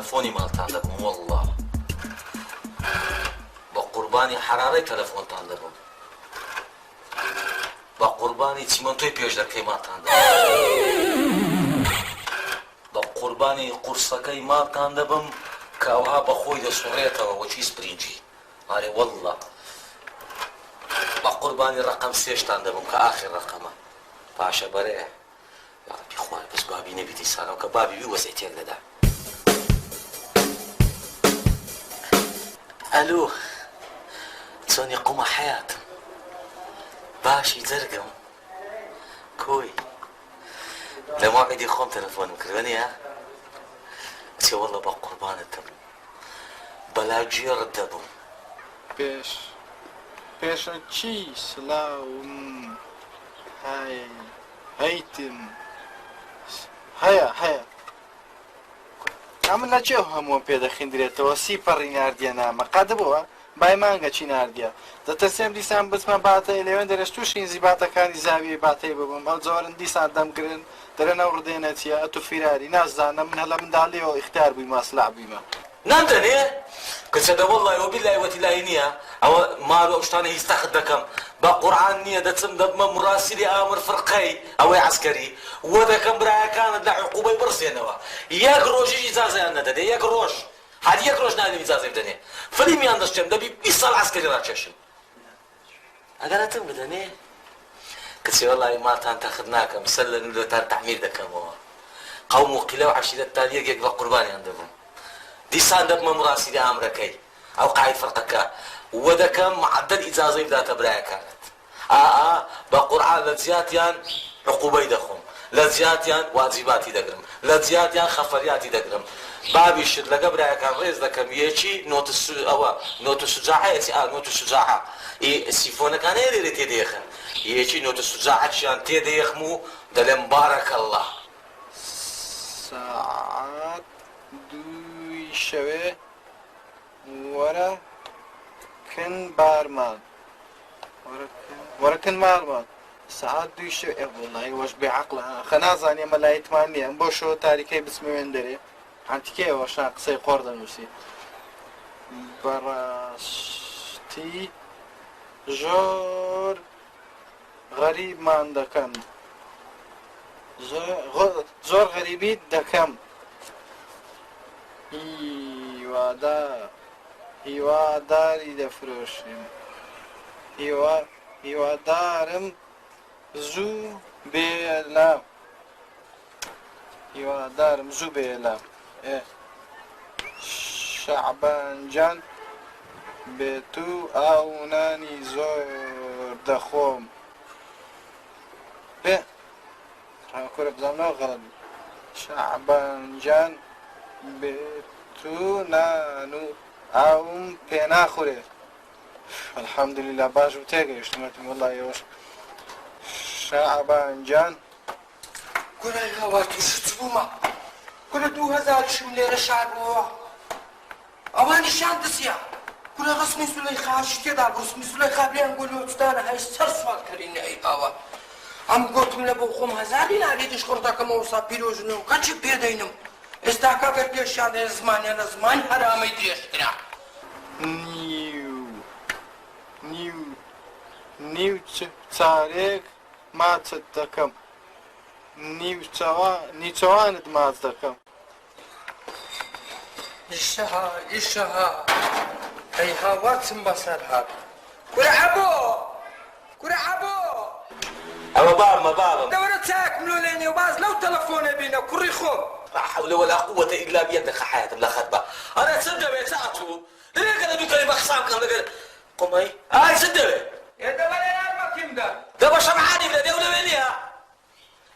تلفوني مالتان دبم والله بقرباني حراري تلفونتان دبم بقرباني تيمونتوي بيوش دكي مالتان دبم بقرباني قرصكي مالتان دبم كاوها بخوي دا سوريتا وچي سبرينجي ماري والله بقرباني رقم سيشتان دبم كآخر رقمه باشا بريء يا ربي اخوان بس بابي نبي سالم كبابي بي وسعتين لدا الو توني قوم حياة باشي زرقم كوي لما عندي خوم تلفون مكروني ها قلت والله بقربان الدبم بلا جير الدبم بيش چي سلاو هاي هيتم هيا عملنا چه همون پیدا خندرێتەوە سی پەڕی ناردیانامە قەدە بووە بای مانگە چی ناردیە دەتەسێم دیسان بچمە باتەی لەوێن دەرەش تووشین زیباتەکانی زاویە باتەی ببم هەڵ جۆرن دیسان دەمگرن دەرە نەو ڕدێنەتیە ئەتو فیراری نازانە من هەلە منداڵیەوە ئیختیار بووی ماسلع بوویمە نامدەنێ کەچەدە وەڵڵای وەبیلای وەتیلای نییە ئەوە مارۆ ئەو شتانە هیچ تەخت دەکەم بە قورعان نییە دەچم دەبمە مراسیلی ئامر فرقەی ئەوەی عەسکەری وە دەکەم برایەکانت لە عقوبەی بڕسێنەوە یەک ڕۆژیش ئیجازەیان نەدەدێ یەک ڕۆژ هەر یەک ڕۆژ نادێ ئیجازەی بدەنێ فلیمیان دەشتێم دەبی 20 ساڵ عەسکەری ڕاکێشن ئەگەرەتم بدەنێ کچێ وەڵڵای ماتان تەخت ناکەم سەر لە نولۆتان تەحمیر دەکەمەوە قەوم و قیلە و عەشیرەتتان یەکێک بە قوربانیان دەبم دیسان دەبمە مراسیلی ئامرەکەی ئەو قاید فرقەکە وە دەکەم معدل ئیجازەی بداتە برایەکانت بە قورعان لە جیاتیان عقوبەی دەخۆم لە جیاتیان واجیباتی دەگرم لە جیاتیان خەفەریاتی دەگرم بابیشت لەگە برایەکان ڕێز دەکەم یەکی ئەوە نۆتە سوجاعەتی نۆتە سوجاعە سیفۆنەکان هەیە لێرە تێدەیەخن یەکی نۆتە سوجاعەتیان تێدەیەخم و دەڵێم بارەکەڵڵا ساعات دوی شەوێ وەرە کن بارمان وەرەکن ماڵمان سعات دوی شەوێ وەڵڵای وەش بێعەقڵە خەنازانێ مەلایەتمان نییە ئەم بۆ شەوە تاریکەی بچمەوێن دەرێ هەنتیکەیەوە شان قسەی قۆڕ دەنووسی بەڕاستی زۆر غەریبمان دەکەن زۆر غەریبیت دەکەم هیواداری دەفرۆشم هیوادارم زوو بێلام هیوادارم زوو بێلام شەعبانجان بێت و ئاو نانی زۆر دەخۆم بێ کورە بزانەوە غەڵەت شەعبانجان بێت و نان و ئاوم پێ ناخورێ الحەمدوللیلا باش و تێگەیشتمەتم وەڵڵای ئێوەش شەعبانجان گورە هەوا تووشت بوومە گورە 2000 شم لێرە شار بووە ئەوانیشیان دەسیە گورە ڕسمی سولەیخاش تێدا ڕسمی سولەیخابریان گۆلۆچدانە هەی سەر سوالکەرینە ئەی ئاوە ئەم گوتم لە بۆ خۆم هەزاری نارێتیش قڕدەکەمەوە سا پیرۆژنم کەچی پێدەینم ئێستا کاکە پێشیان لێ زمانیانە زمان هەرامەی درێژترا نیو چارێک ماچت دەکەم نیچەوانت ماچ دەکەم ئیشەها ئەی هاواتم بەسەر هات کورە عەبۆ ئەوە بابمە بابم دەوەرە چاکم لۆ لێنێ و باز لەو تەلەفۆنە بینە کوڕی خۆم لا حول ولا قوة إلا بالله دخل حياتي بلا خطبة أنا سدبي ساعته ليه كذا دوكري بخصام كان لقى قمي هاي سدبي يا دولة يا المكيم ده ده بشر عادي بلا دولة وينيها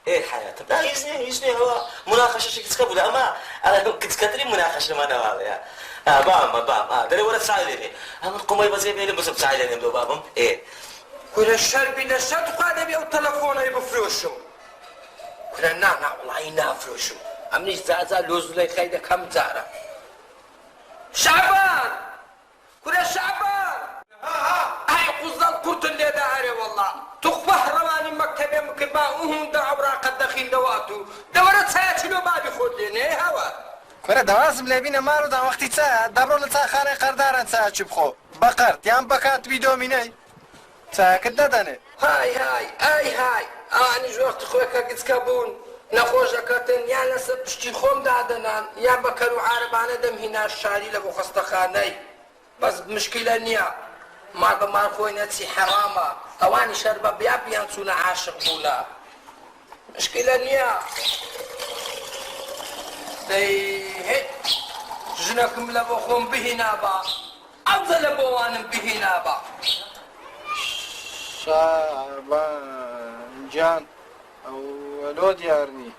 إيه حياتي لا يزني هو مناقشة شيء تسكبوا أما أنا كنت كتري مناقشة ما أنا هذا بام ده ولا ساعدني أنا قمي بس يبي بس بساعدني بدو بابم إيه كل الشرب نشط قاعد يبيع التلفون يبفروشوا كل نانا والله نافروشوا أمنيش زازا لوز لي خيدا كم زارة شعبان كل شعبان هاي قصة قرط اللي داري والله تخبه رواني مكتبة مكبا وهم دعبرا قد دخين دواتو دورت سياتي لو ما بيخود لنا هوا کورە دەوازم لێ بینە ماڵ و داوەختی چایە دەبڕۆ لە چاخانەی قەرداران چاچی بخۆ بەقەرت یان بەکاتوی دۆمینەی چاکت دەدەنێ های ئەوانی وەختی خۆیکە گچکە بوون نەخۆشەکەتن یان لەسەر پشتی خۆم دادەنان یان بە کەر و عارەبانە دەمهینا شاری لە بۆ خەستەخانەی بەس مشکلە نییە مار بە مار خۆی نەچی حەرامە ئەوانی شەر بە بیان چوونە عاشق بوونە مشکلە نییە ژنەکەم لە بۆ خۆم بهینابە ئەوزە لە بۆوانم بهینابە شابانجان ئەوەلۆ دیارنی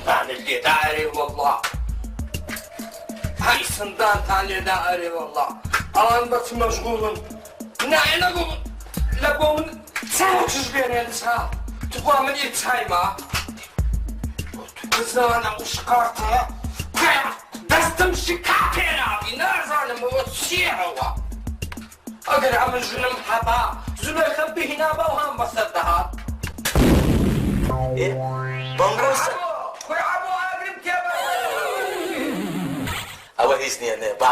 سندانت لێدا ئەرێ وەڵڵا هەی سندانتان لێدا ئەرێ وەڵڵا ئەوان بەچ مەشغوڵن نایە نەگوڵ لە بۆ من چاوچش بێنێن چا تخوا من یە چایمە بزانە وشقارتەیە دەستم شکا پێراوی نازانم بۆ چیەوە ئەگەر ئەمە ژنم هەبا زولەیخەم بهینابە و هەم بەسەر دەهات بەنگۆسە خۆیابۆ ئاگرم تێبە ئەوە هیچ نییە نێ با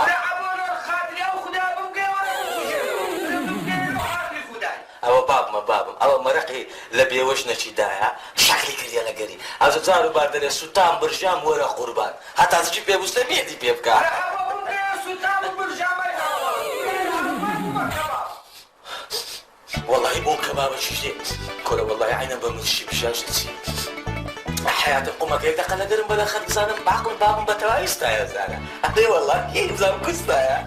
ئەوە بابم ئەوە مەرەقی لە بێوەش نەچیدایە شەکلی کردە لەگەری ئەوزە جار و بار دەرێ سوتان برژام وەرە قوربان هەتا چی پێویستە مێدی پێ بکە والله بۆ کەبابە چیشێ کۆرە والله عینە بە منشی بشاش چی حياتي قومك هيك دخل ندرم بلا خد زانم بعقل بابم بتوايستا يا زانا اي والله كيف زام كستا يا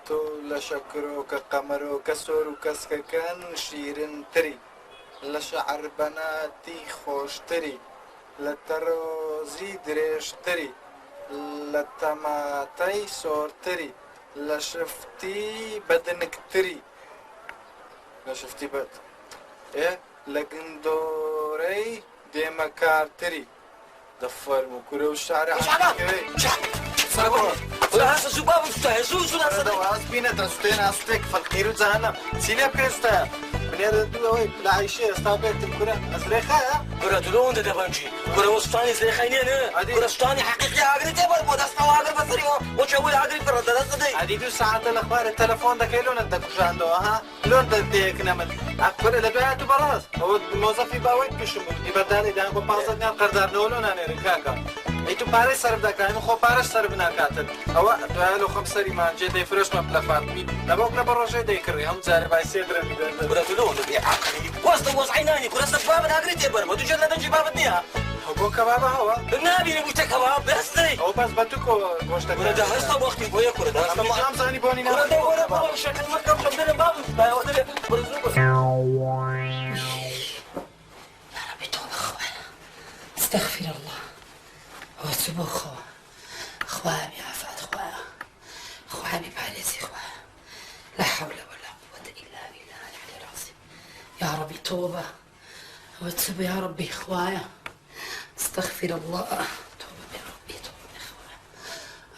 تۆ لە شەکرۆکە قەمەرۆکە سۆر و کەسکەکان شیرنتری لە شەعر بەناتی خۆشتری لە تەرۆزی درێژتری لە تەماتەی سۆرتری لە شفتی بەدنکتری لە شفتی بەد لە گندۆرەی دێمەکارتری دەفەرم و کورە و شارە هسه شو بابم شتاي شو دەواز بینە دەستێن ئاستێک فەلقیر و جەهەنەم چینە پێستە بنێرە دوەوەی لە عیشێ ئێستا بێتم کورە ئەزرێخایە كرة تلون ده دبنجي كرة وسطاني زي خاينين كرة وسطاني حقيقي عقلي تبغى بودس نواقل بصري وشوي عقلي في الرد ده صدق عادي 2 ساعات الأخبار التلفون ده كيلون الدكتور ها لون ده ديك نمت أكبر اللي بيعته براس هو الموظف يبغى كشوم يبدأ لي ده هو بازار نام قدر نولون أنا ركاكا أنتوا باريس صرف ده كان خو باريس صرف ناكاتل هو ده 5 ما جدي فرش ما بلافات نبوك نبرر جدي كري هم زاري باي سيدر كرة تلون ده عقلي وسط عيناني كرة سباب عقلي تبغى ما تجي لنا جباب الدنيا هو كباب هو النبي نبغى كباب بس هو بس بتوكو gosta كرة ده هسه وقتي بويا كرة ده هسه ما جام ثاني بوني كرة ده ولا بابا شكل ما كم بدنا بابا يا ربي توبة خويا استغفر الله واتوب خويا بعفات خويا بباليزي خويا لا حول ولا قوة إلا بالله العلي العظيم يا ربي توبة واتوب يا ربي خويا استغفر الله توبة يا ربي توبة يا خويا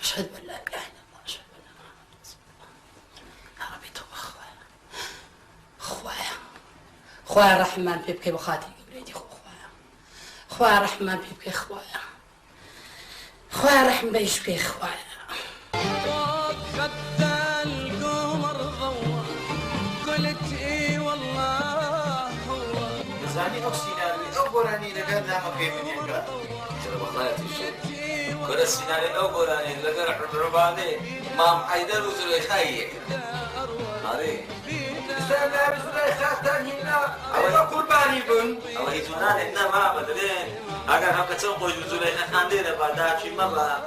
أشهد أن لا إله إلا الله أشهد أن محمد رسول الله يا ربي توبة خويا رحمن بيبكي بخاتي قبريدي خويا رحمن بيبكي خويا رحمن بيشبكي خويا خدت القمر ضوى قلت اي والله هو زاني أوكسيناري أوبراني لقد دام كيف ينقل كرة السيناري أوبراني لقرح الرباني مام حيدر وزليخاي هذه استنى بزليخاتان هنا أيضا قرباني بن أو هي زمان إحنا ما بدلين أجر هم كتسم قوي زليخا خاندينا بعد شيء مرة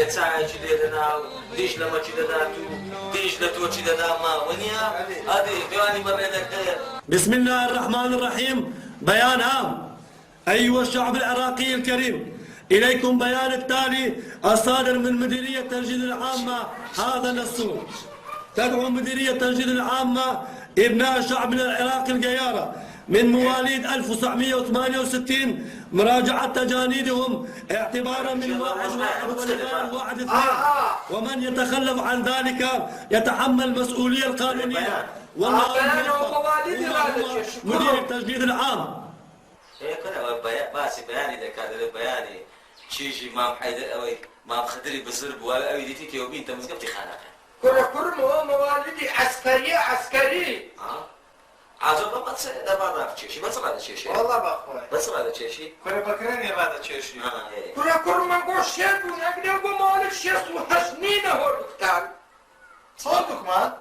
تساعد شيء لنا ديش لما شيء لنا ديش لتو شيء لنا ما ونيا هذه جواني مرة ذكر بسم الله الرحمن الرحيم بيان هام أيها الشعب العراقي الكريم إليكم بيان التالي الصادر من مديرية التنجيد العامة هذا الصوت تدعو مديرية التنجيد العامة إبناء شعبنا العراقي القيارة من مواليد 1968 مراجعة تجانيدهم اعتبارا من 1/1/2 ومن يتخلف عن ذلك يتحمل المسؤولية القانونية. والله مدير التجديد العام. باسي بياني ده كادر بياني شيشي مام حيدر اوي مام خدري بزرب ولا اوي ديتي كيوبين انت مسقبتي خانقه كرم هو موالدي عسكري عجب ما تصير ده بعرف شيشي بس هذا شيشي والله باخوي بس هذا شيشي كره بكرني هذا شيشي كرم قوش شيب ونقدر مالك شيس وحسنين هو دكتور صوتك مان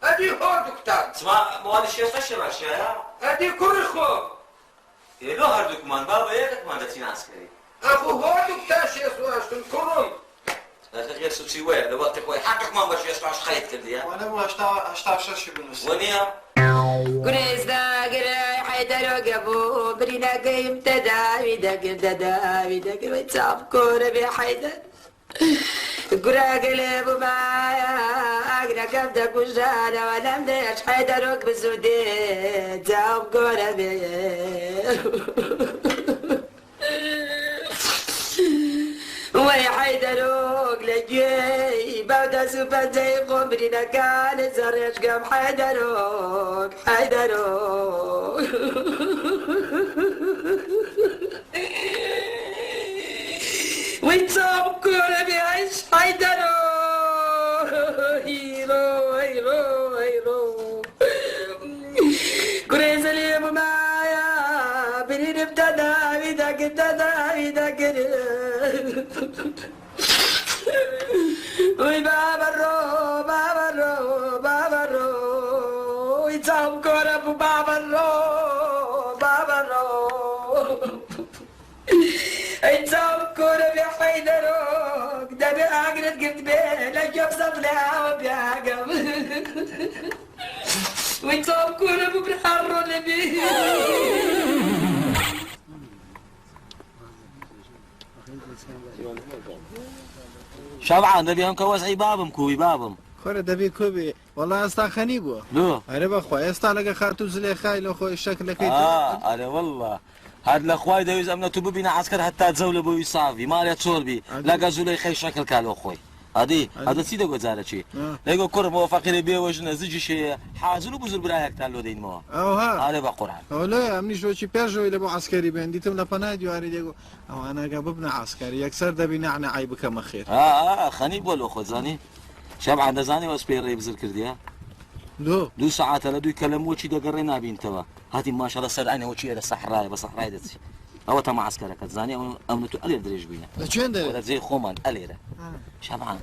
ادي هو دكتور اسمع موالي شيش تشرب اشياء ادي كرخو يلو هردوك مان بابا ياك مان دتين عسكري اخو هو دكتور شيس وحسن كرم لا تغير سوسي وين لو وقتك وين حقك ما باش يسمعش خيط كردي وانا مو اشتا شش بالنص ونيا قريزنا قراي حيدر وقبو برينا قيم تداوي دق ويتصاب كورة بحيدر قرا قلب معايا اقرا قبضك وجانا وانا مديش حيدر وقب زودين تصاب كورة وي حيدروك لجي بعد سوبر زي قمرنا كان زرش قام حيدروك ويتصاب كورة بيعيش حيدروك هيرو كريز اليوم معايا بنين ابتدى دق وي بابا الرو يتصاب كورة بابا الرو يتصاب كورة بحيدروك ده بأقرد قلت بيه لجب صدلها وبيعقب ويتصاب كورة ببرحر اللي بيه شبعان دبي هم كواسعي بابم كوي بابم كره دبي كوبي والله استا خنيبو لو انا باخوي استا لقى خاتو زلي خايل اخو الشكل كيف انا والله هاد الاخوي ده يزمنا تبو بينا عسكر حتى تزول بو يصافي مالي تصوربي لقى زولي خي شكل كالو اخوي هذا سيده قزاله شي لقى كره موافقين بيه وجنا زجي شي حازلو بزر برايك تالو دين مو او ها هذا بقرعه ولا امني شو شي بيرجو الى مو عسكري بنديتم لفنادي واري ديغو او انا قببنا عسكري يكسر دبي نعنع عيبك ما خير خنيب ولا اخو زاني شبعان دزاني وسبير بزر كرديا دو ساعات لا دو يكلم وشي دا قرينا بين تبا هاتي ما شاء الله صار انا وشي الى الصحراء بصحراء دتي او تما عسكرك زاني امنتو الير دريج بينا لشين ده ولا زي خومان اليره شبعان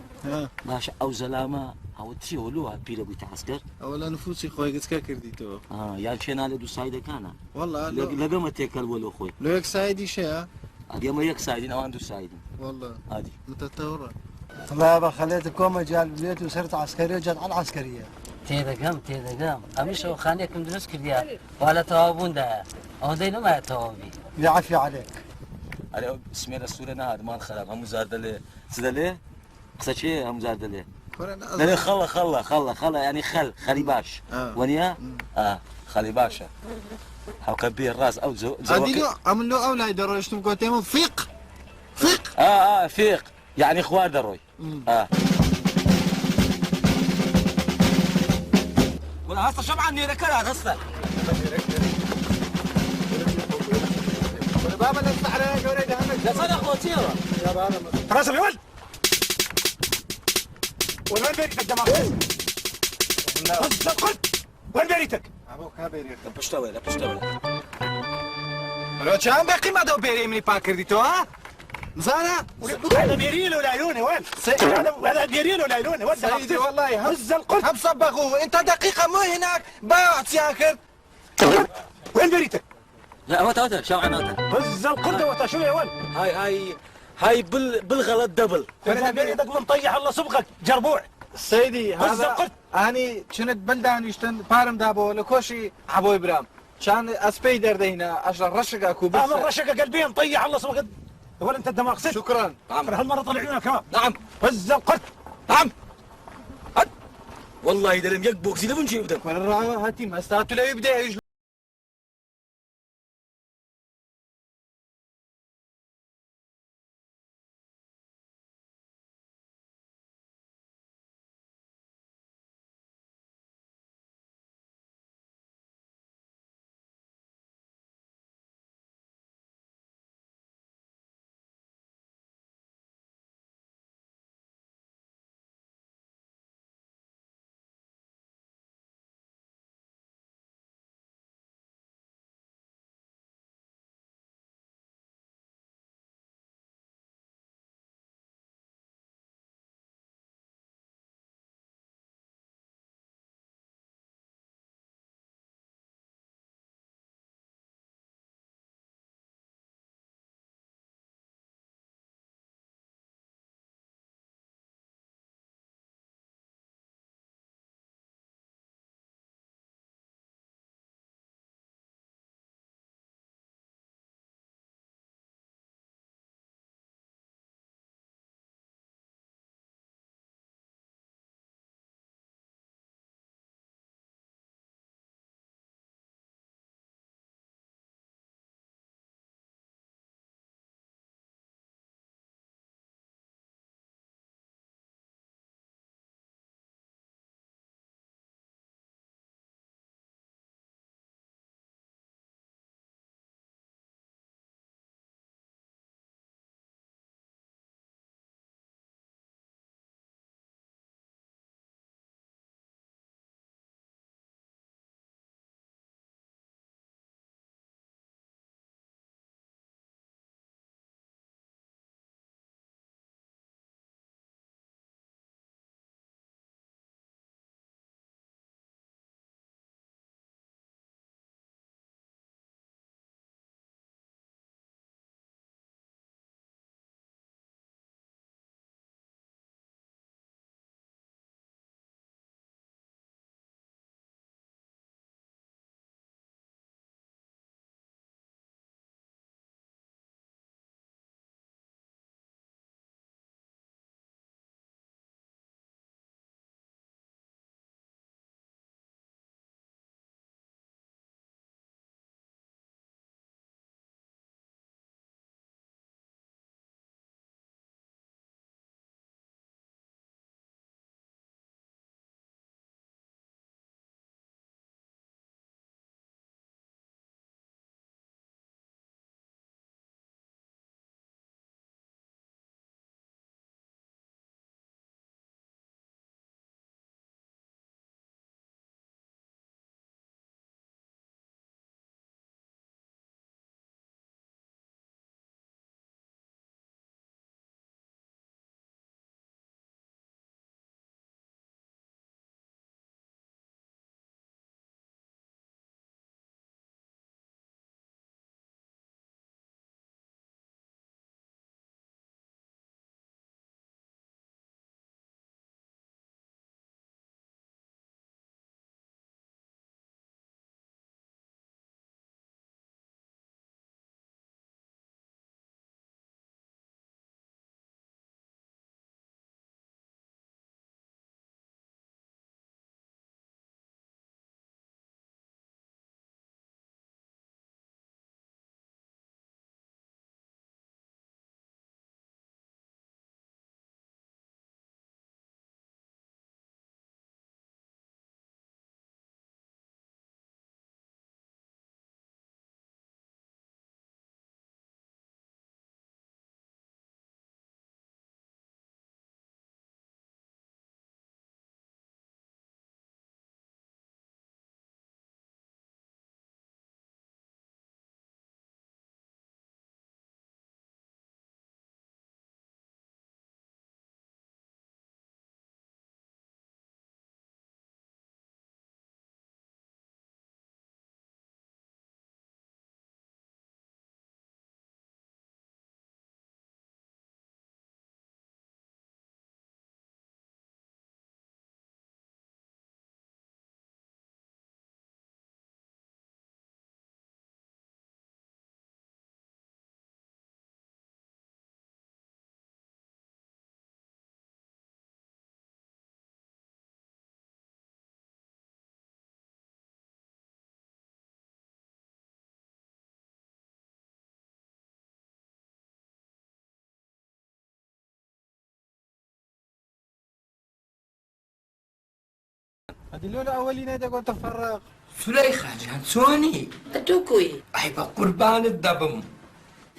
ماشي او زلامه او تيولو بيلو بيت عسكر اولا نفوسي خويا قد كرديتو يا شينا لدو سايده كان والله لقمت يكل ولا خوي لو يك سايدي شيء هذه ما يك سايدين او عنده سايدين والله هذه متطوره طلابة خليتكم مجال البيت وصرت عسكرية وجت على العسكرية. تيدا قام أمشوا خانيكم دروس كرديا ولا توابون ده أو دينو ما توابي يعفي عليك. أنا اسمي رسول نهار ما خرب هم زارد له سدله قصة شيء هم زارد له لا خلا يعني خلي باش ونيا خلي باشا هاو كبير راس او اديلو عملوا اولاد دروشتم قوتهم فيق فيق يعني اخوان دروي ولا هسه شبعان ني ركلات هسه بابا نفتح عليك وريد همك لا صدق وتيرة يا بابا راسم يا ولد. وين بيتك جماعة؟ وين بيتك؟ ابوك ها بيريك بشتوي لو كان باقي ما دو بيري مني باكر ديتو ها زانا هذا بيريل ولا عيوني وين؟ هذا بيريل ولا عيوني وين؟ سيدي والله هز القط. هم صبغوه انت دقيقة مو هناك باع سياكر وين بيتك؟ لا وتا شبعان وتا هز القط وتا شو يا ولد؟ هاي بالغلط دبل انا بيتك منطيح الله صبغك جربوع. سيدي هذا اني كنت بلدان يشتن بارم دابو لكوشي ابو ابراهيم كان اسبيدر دهنا عشان رشقك وبس انا رشقك قلبي مطيح الله صبغك. ولا انت الدماغ ست. شكرا هالمرة طلعونا كمان. نعم هز القط. نعم والله اذا لم يقبوك زي لبن جيب من الرعاة هاتي ما استاتوا لا يبدا هذه الليلة أولين قلت تفرق. زليخة جان سوني أتوكوي أي بقربان الدبم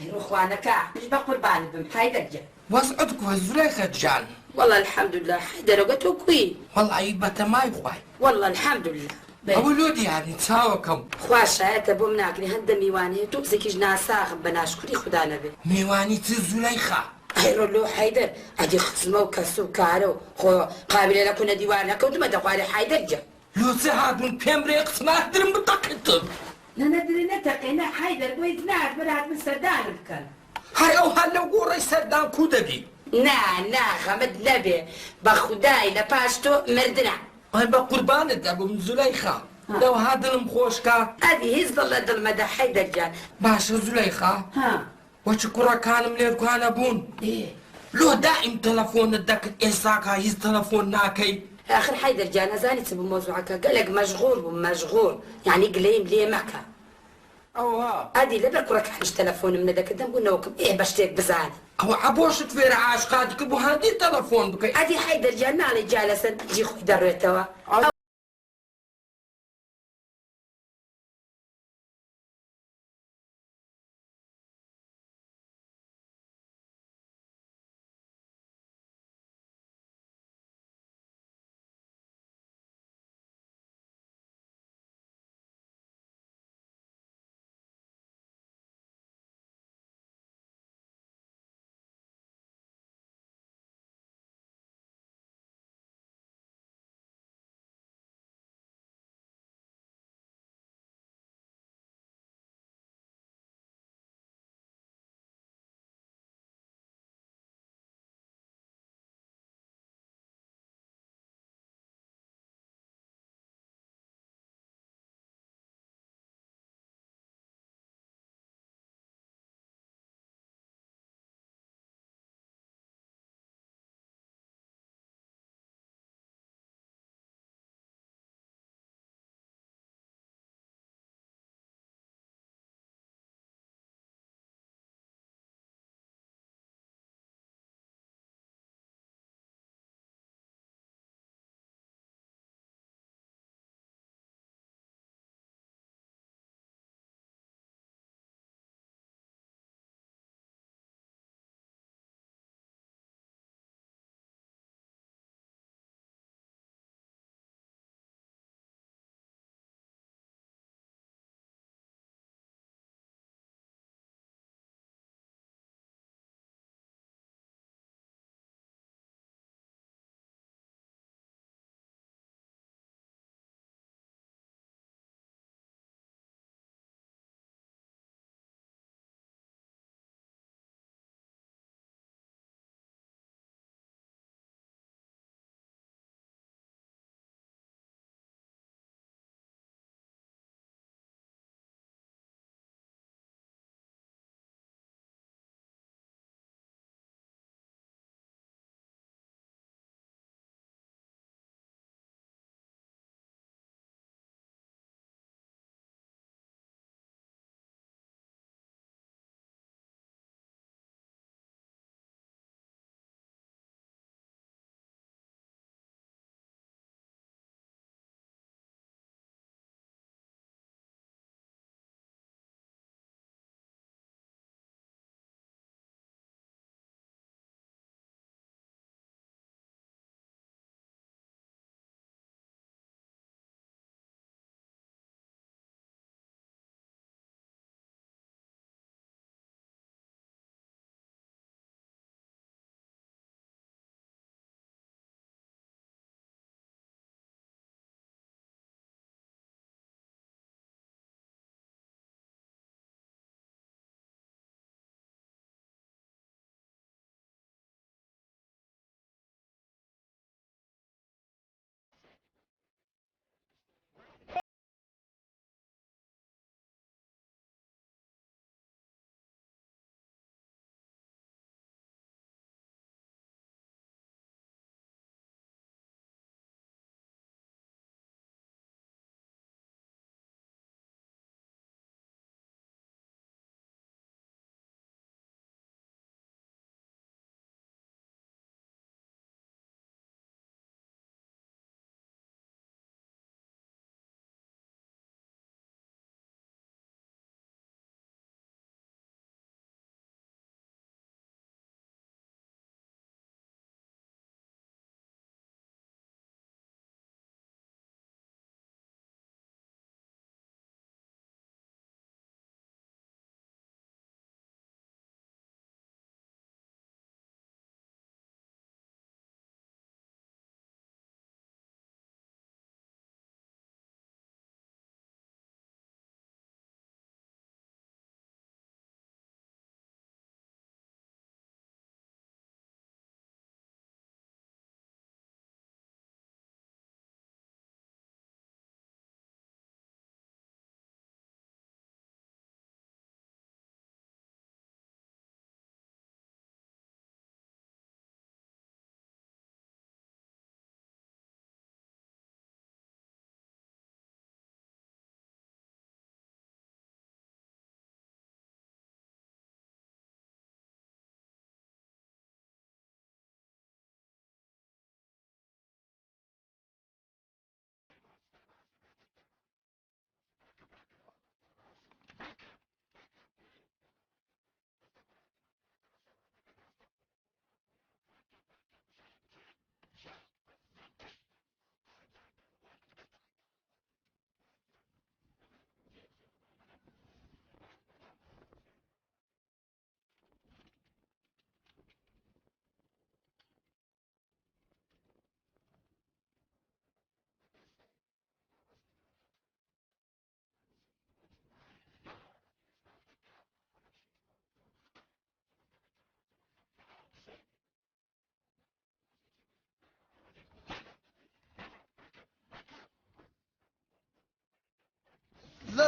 إخوانك مش بقربان بم حيدر جان واسعدك زليخة جان والله الحمد لله حيدر وقتوكوي والله أي بتماي خواي والله الحمد لله أولودي يعني تساوكم خواشا تبو مناكني هند ميواني توكسي جنا ساخ بناشكري خدا نبي ميواني زليخة هيرو لو حيدر أدي خصمه وكسو كارو خو قابل لكنا ديوانا كنت ما دقواري حيدر جان لو سهادون بيمريق سناهدرم بطاقتهم لا ندري نتقينا حيدر بويد نار برات من سردان بكن هاي أو هلا قوري سردان كودبي نا غمد نبي بخداي لباشتو مردنا أي بقربان الدبم زليخة لو هذا المخوشكا هذه هز ظل المدى حيدر جان باشا زليخة ها وشكرا كان ملير كان أبون إيه لو دائم تلفون الدك إنساكا هيز تلفون ناكي آخر حيدر جانا زاني تسبب موضوعك قالك مشغول يعني قليم ليه مكة أو ها هذه لبرك وراك حنش تلفون من ذاك الدم قلنا وكم إيه بشتيك بزاني أو عبوش تفير عاشقاتك بو هادي تلفون بكي هذه حيدر جانا على جالسا جي خوي درويتوا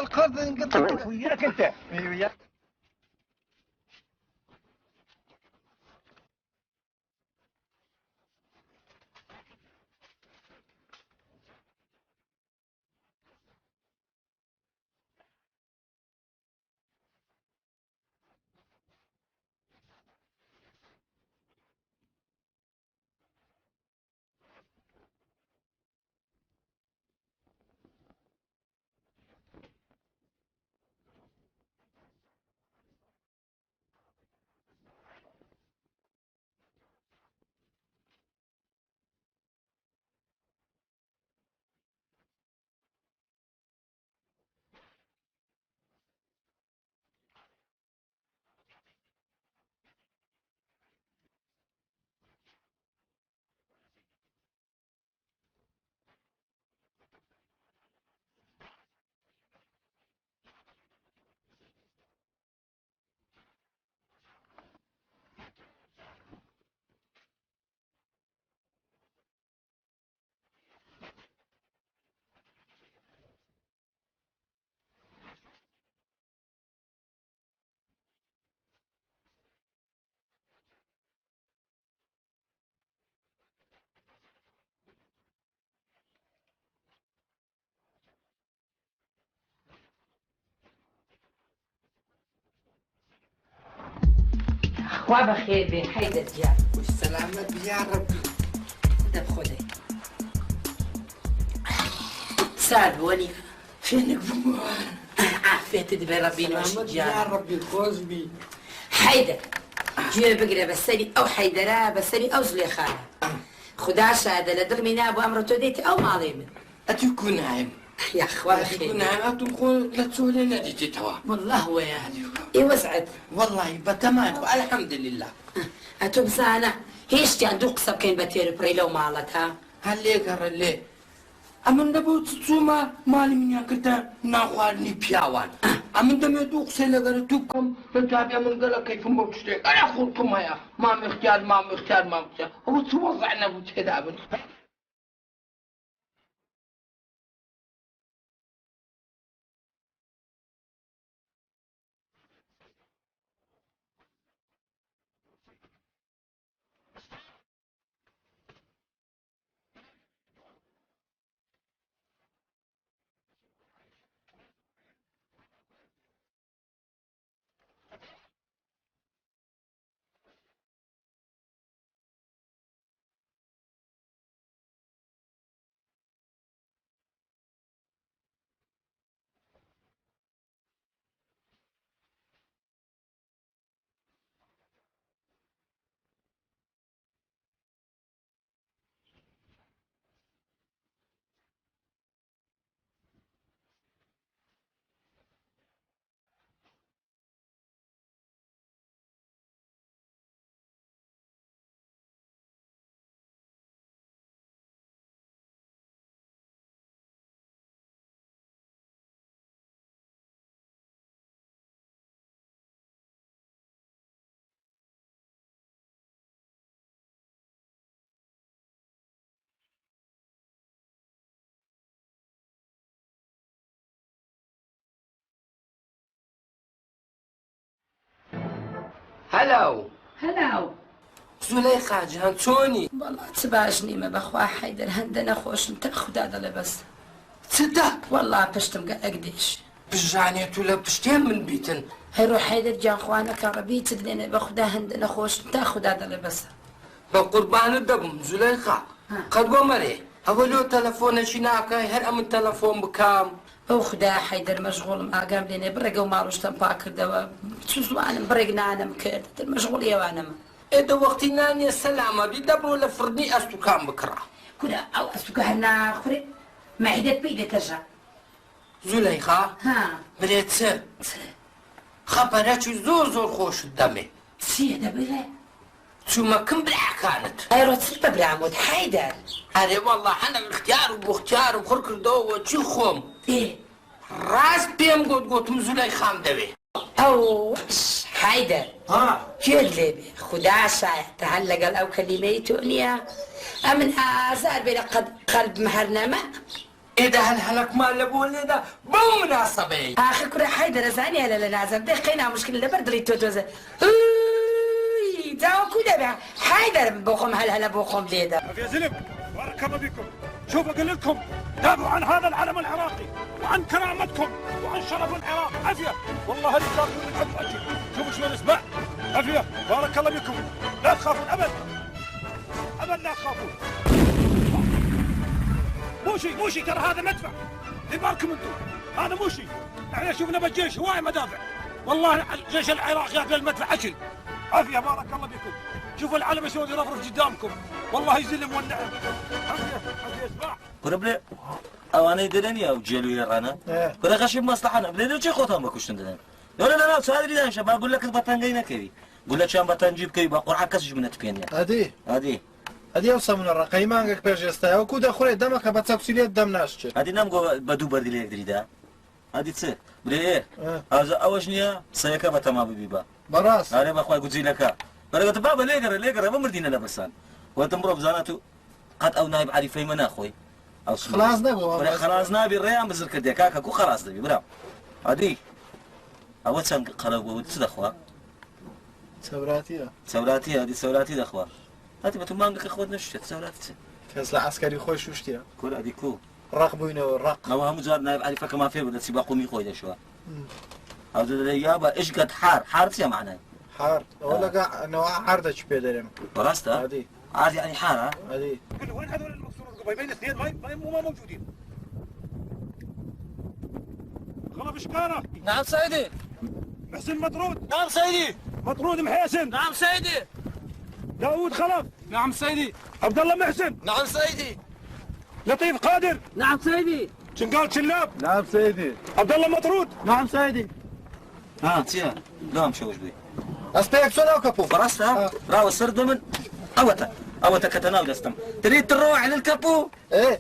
القرض انقطع وياك انت وياك خوا بخير بين حيدر جا والسلامة يا ربي دب خذي سال ولي فينك بموان عافيت دبي ربي سلامة نوش يا جا ربي خوز بي حيدر جوي بقرا بسري او حيدرا بسري او زليخانة خدا شهادة لدرمي نابو امرتو ديتي او ماضي من أتكون نايم يا خوا أتكون بخير نايم أتكون لا تسولي ناديتي توا والله هو يا اي وسعد والله بتمام الحمد لله اتوب سانا هيش عندو قصب كاين باتير بريلو مالتها هل قرر لي أمن دبو تسوما مالي من يكتا ناخوارني بياوان أمن دم يدوق سيلا قرر توبكم تتابع من قال كيف مبتشتك أنا أخوكم هيا ما مختار هو توضعنا بتهدابن هلاو زليخة جان توني والله تباجني ما بخوا حيدر هندنا خوش انت خدا دل بس تصدق والله بشتم قديش بجاني تولا بشتين من بيتن هيروح حيدر جان خوانا كربي تدلنا بخدا هندنا خوش انت خدا دل بس بقربان الدم زليخة قد ومري أولو تلفون شناكا هر أمن تلفون بكام او خدا حيدر مشغول ما قام لنا برقه وماروش تنباكر دوا تشوزو انا برقنا انا مكرد مشغول يا وانا إذا وقت ناني السلامة بيدبروا لفرني أستو كام بكرة كنا او اسبوع هنا خري ما عيدت بيدي ترجع زليخة ها بريت سر خبرات زور خوش الدمي سيدة بلا ثم كم بلع كانت ايرو تسلبة بلا عمود حيدر أري والله أنا باختيار وخركر دو وتشوخهم ايه راس بيم قد زليخة مدبي او حيدر ها جد لي خدا شايح تعلق او كلمة تونيا امن ازار بلا قلب مهرنا ما إذا هلك مال لبولي ده بمناسبة آخر كره حيدر زاني على لازم دقينا مشكلة لبردلي توتوزة داو كده بقى حيدر بوخم هلا بوخم ليدا يا زلم بارك الله بكم. شوف اقول لكم دافعوا عن هذا العلم العراقي وعن كرامتكم وعن شرف العراق. عافيه والله الاسلام من حد اجل. شوفوا شلون اسمع. عافيه بارك الله بكم. لا تخافون ابد ابد لا تخافون. مو شيء ترى هذا مدفع لبالكم انتم. هذا مو شيء. احنا شفنا بالجيش هواي مدافع والله جيش العراق ياكل المدفع اكل. عافيه بارك الله بكم. شوفوا العلم شلون يرفرف قدامكم والله يزلم والنعم. عافيه اسمع. قرب اواني دلني او جيلو يرانا ولا غشي مصلحه بلي وجه خوتهم بكشتن دلن لا صادري ده شباب اقول لك البطانجينا كذي قول لك شام بطانجيب كذي بقرعه كسج من تبينيا هذه اوصل من الرقيمانك بيرجستا وكودا خوري دمك بتصبسيليت دم ناشچ هذه نام بدو بردي لك دريدا هذه تصير بلي هذا اوجنيا سيكا بتمام بيبا براس انا بخوي قلت لك قلت بابا ليقرا ما مردينا لبسان وتمرو بزانته قد او نايب عارفين من اخوي او خلاص نبو خلاص نبي الريان بزر كدي كاكا كو خلاص نبي برا هذه اول سن قلبوا تصدخوا سوراتي هذه سوراتي دخوا هاتي بتمانك اخوتنا شو سوراتي كاس العسكري خوش وشتيا كل هذه كو رقبوينا والرق هو هم زار نايب عارفه كما في ولا سباقوا مي خويا شو هذا يابا ايش قد حارت يا معناه حار ولا قاع نوع حاردة بيدرم براستا هذه عادي يعني حاره هذه وين هذول المقصورين قبيلين اثنين ما موجودين. غلب شكاره. نعم سيدي. محسن مطرود. نعم سيدي. مطرود محيسن. نعم سيدي. داوود خلف. نعم سيدي. عبد الله محسن. نعم سيدي. لطيف قادر. نعم سيدي. شنقال شلاب. نعم سيدي. عبد الله مطرود. نعم سيدي. تيا لا مشوش بي أسبيك سونا وكابو براستا راو السرد من أوتا كتناول استم تريد تروح للكابو إيه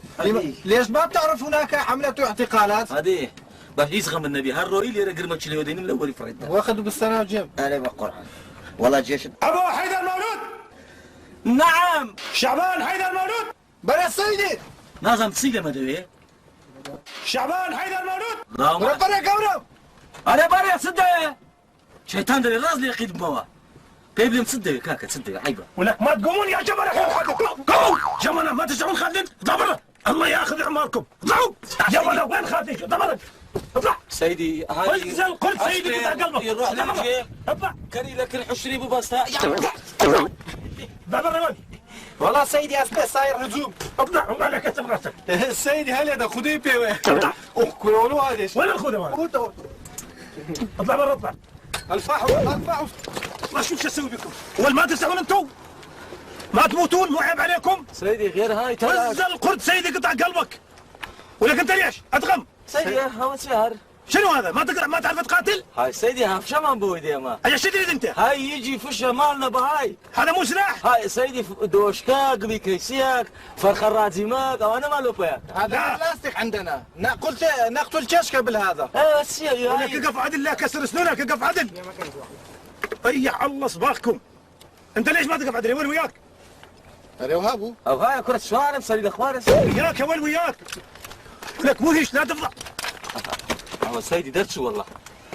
ليش ما بتعرف هناك حملة اعتقالات؟ هذه باش يسخم النبي هالروي اللي رقر ما تشيل ودين الاول يفرد واخذوا بالسنة وجيم انا بقرعه والله جيش ابو حيدر مولود. نعم شعبان حيدر مولود. بلا سيدي نازم تصيله مدوي شعبان حيدر مولود. ربنا قورب انا باري صدق شيطان دري الراس اللي يقيد بوا بيبلي مصدق كاكا تصدق عيبه ولك ما تقومون يا جمل قوموا جمل ما تسمعون خالد اطلع الله ياخذ اعماركم اطلعوا جمل وين خالد اطلع اطلع سيدي هاي انزل قل سيدي قطع قلبك يروح للجيب اطلع كري لك الحشري ببسطه بابا والله سيدي أسبيك صاير هجوم اطلع وما لك اسم راسك سيدي هل هذا خذيه بيوه اخ كلولو هذا وين الخذه اطلع برا اطلع الفحوا ما شوف شو اسوي بكم اول ما تسعون انتم ما تموتون مو عيب عليكم سيدي غير هاي انزل قرد سيدي قطع قلبك ولك انت ليش ادغم سيدي هو سهر شنو هذا ما تقدر ما تعرف تقاتل هاي سيدي ها فشمان بويدي ما ايش تريد انت هاي يجي فشه مالنا بهاي هذا مو سلاح هاي سيدي دوشكاك بكيسياك فرخ الرازيماك او انا مالو بياك هذا بلاستيك عندنا قلت نقتل كشكه بالهذا بس يا ولك اقف عدل لا كسر سنونك اقف عدل ضيع الله صباحكم انت ليش ما تقف عدل وين وياك؟ انا وهابو او هاي كرة شوارع صليل اخوارس وياك وين وياك؟ ولك مو هيش لا تفضح هو سيدي درسوا والله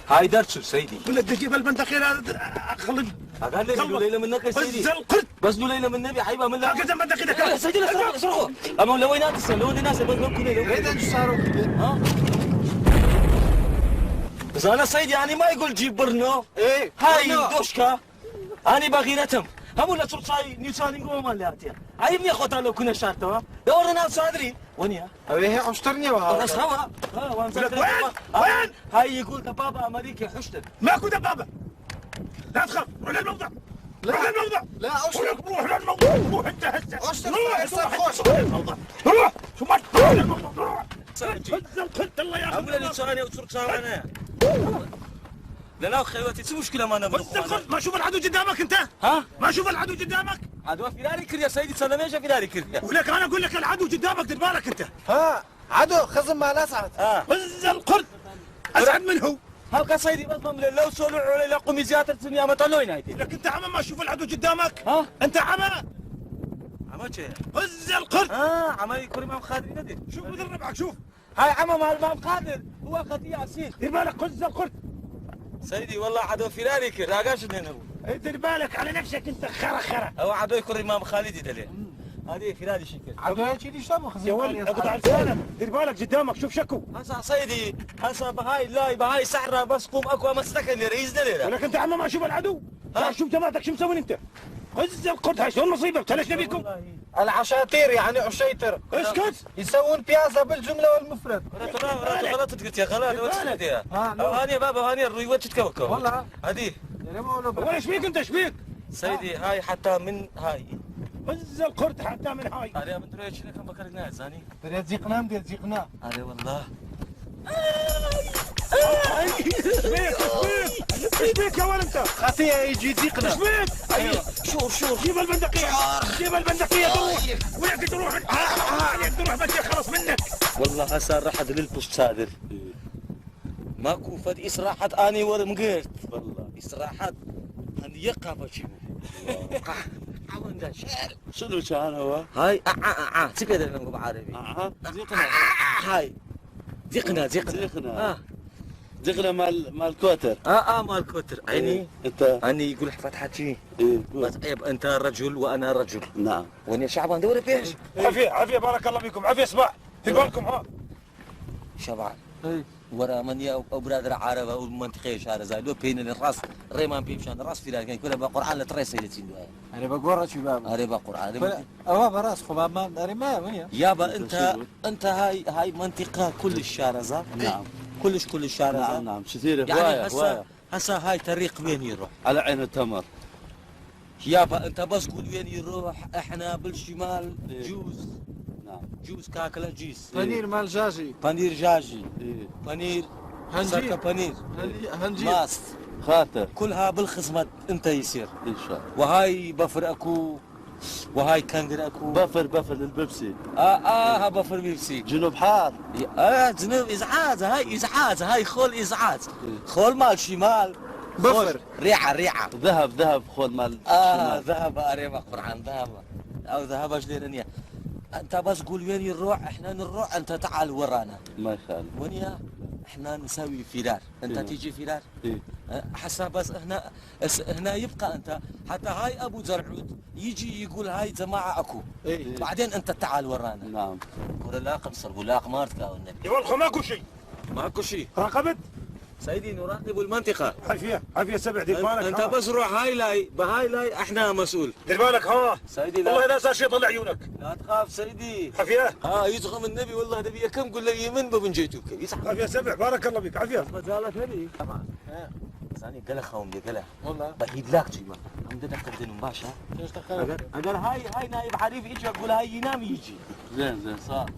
هاي درسوا سيدي ولك تجيب البندقية اخلق قال لي له ليلة منك يا سيدي انزل قرد بس له ليلة من النبي حيبه من لا هكذا بندقيتك يا سيدي لا اسرقوا اما لو وين ناس لو وين ناس بس ممكن اذا صاروا ها بس انا سيدي يعني ما يقول جيب برنو ايه هاي دوشكا انا بغيرتهم هم ولا صاي نيسان نقول ما لاتيا هاي من اخوتها لو كنا شارتوا دور ناس صادري وين هي عشترني وها بس هوا وين هاي يقول دبابة امريكي حشتك ماكو دبابة لا تخاف روح للموضع روح للموضع لا اشتر روح للموضع روح انت هسه اشتر روح شو ما روح للموضع روح انزل قلت الله ياخذ عمل لي ثانية وترك ثانية لا خيوتي شو مشكلة ما نبغى ما اشوف العدو قدامك انت ها ما اشوف العدو قدامك عدو في داري كر يا سيدي سلاميش في داري كر ولك انا اقول لك العدو قدامك دير بالك انت ها عدو خزم ما لسعت انزل قرد اسعد من هو هاكا سيدي بس من لو سولوا على قوميزيات الدنيا ما طلعوا هنايتي لك انت عمى ما اشوف العدو قدامك ها انت عمى عمل شيء هز القرد. عمل يكون امام خالد ينادي. شوف مثل ربعك شوف. هاي عمى مال امام خالد هو خطيه اصيل. دير بالك هز القرد. سيدي والله عدو فلاني كي راقاش هنا هو. دير بالك على نفسك انت خرا. هو عدو يكون امام خالد يدلي. هذه فلاني شكل. عدو هيك ليش ما يا ولد اقطع لسانك. دير بالك قدامك شوف شكو. هسا سيدي هسا بهاي سحره بس قوم اقوى مسلك اللي رئيس دليل. ولكن انت عم ما شوف العدو. شوف جماعتك شو مسوين انت. هز القرد. هاي شلون مصيبه ليش نبيكم؟ العشاتير يعني عشيتر اسكت. يسوون بياسة بالجملة والمفرد. غلطت قلت يا خالد وتسكت يا. هاني يا بابا هاني الرويوت تتكوكو. والله هذه. ايش فيك انت ايش فيك؟ سيدي هاي حتى من هاي. هز القرد حتى من هاي. هذا من درويش لكم بكرنا زاني. بدي تزيقنا بدي تزيقنا. هذا والله. ايش بيك يا ولد انت؟ خطية يجي يزيقنا. ايش بيك؟ ايوه شوف جيب البندقية. جيب البندقية تروح. وياك تروح. وياك تروح بس خلص منك. والله هسه راح للبوست صادر. ماكو فد إسراحات اني ور مقلت والله إسراحات اني يقع بجيبه. عمل ده شعر. شنو كان هو؟ هاي تقدر نقول بعربي. زقنا هاي زقنا زقنا مال كوتر. مال كوتر عيني. انت اني يقول فتحتي. طيب انت رجل وانا رجل. نعم. وانا شعبان دوري فيش. عافية بارك الله فيكم. عافية اسمع. دير بالكم ها. شبعان. ورا من يا برادر عربه والمنطقه شهر زايدو بين الراس ريمان بيمشان الراس في لكن كل بقران لتريس سيدتي انا بقول شباب. هذا بقران. هو براس خباب ما داري ما وين. يابا انت هاي منطقه كل الشارزه. نعم. كل الشارزه. نعم كثير يعني هسه هاي طريق وين يروح؟ على عين التمر. يابا انت بس قول وين يروح. احنا بالشمال جوز. نعم. جوز كاكله جيس. بنير مال جاجي. بنير جاجي. بنير سكه بنير. هنجير. ماست. خاطر. كلها بالخصمة انت يصير. ان شاء الله. وهاي بفر اكو وهاي كانجر اكو. بفر للبيبسي. ها بفر بيبسي. جنوب حار. جنوب ازعاز. هاي خول ازعاز. خول مال شمال. بفر. ريعة. ذهب خود مال. ذهب اريبا قرعان ذهب او ذهب اجليرنيا. انت بس قول وين يروح احنا نروح انت تعال ورانا. ما يخالف. ونيا احنا نسوي فرار. انت تيجي فرار. حسا بس هنا يبقى انت حتى هاي ابو زرعود يجي يقول هاي جماعه اكو. بعدين انت تعال ورانا. نعم. ولا صار بلاق مارتكا والنبي. يا ولد ماكو شيء. راقبت؟ سيدي نراقب المنطقه. عافية سبع. دير بالك. انت بس روح بهاي لاي احنا مسؤول. دير بالك ها. سيدي والله لا صار شيء طلع عيونك. لا تخاف سيدي. عافية. يزغم النبي والله نبي كم قول لي من بابن جيتوك. عافية سبع بارك الله فيك. عافية. مجالك نبي. طبعا. زاني قال خوم دي قال والله بهيد لك جيبه عندنا كردن مباشر. ايش تخيل؟ اگر هاي نايب حريف يجي اقول هاي ينام يجي. زين صار.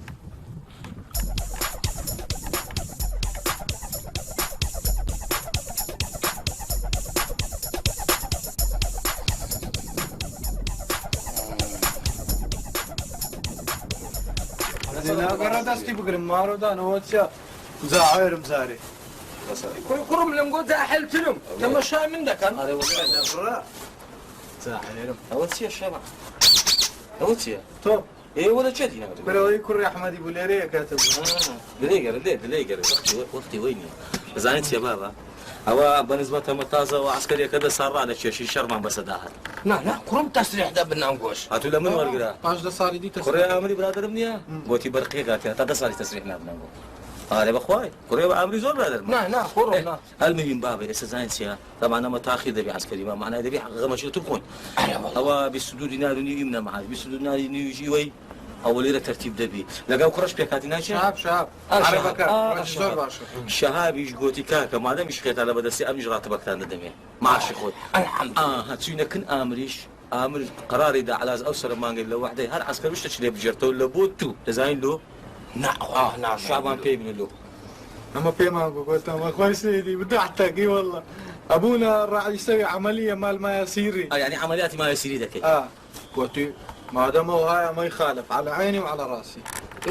لا قررت أسكي بقرم مارو دا نوتشا زاعير مزاري. كرم لم قد أحل تلم. لما شاي منك أنا. هذا والله. زاعير. أوتشي الشباب. أوتشي. تو. إيه ولا شدي نقول. بلوي كوري أحمد بوليري كاتب. دليجر وقتي ويني. زانيت يا بابا. هو بالنسبة لمتازة وعسكرية كذا صار على شيء شرمان بس داهر. لا كرم تسريح ده بنانقوش. هاتوا لمن ورقة. باش ده صار دي تسريح. كوريا أمري برادر منيا. بوتي برقية قاتها تدا صار تسريح نابنانقو. هذا بخواي كوريا أمري زور برادر. لا كرم المهم بابا زانيت طبعا أنا متأخر ذبي عسكري ما معناه ذبي غمشي تبخون. هو بالسدود نارني يمنا معاه بالسدود نارني يجي وي. أولي ترتيب دبي لقاو كرش بيكاتي ناشا شاب عربك زور باشا الشهاب يجوتي كاكا ما دام يشخيت على بدسي أمي جراتبك تان دمي ما عرفش خود الحمد لله هاتسوينا كن آمر قراري دا على أوسر مانجل لو وحده هر عسكر مش تشلي بجرتو لبوتو تزاين له نعم شعبان بيبن له أما بيما قلت ما كويس لي بدي أحتاجي والله أبونا راح يسوي عملية مال ما يصيري يعني عملياتي ما يصيري ذكي قلت ما دام هو هاي ما يخالف على عيني وعلى راسي.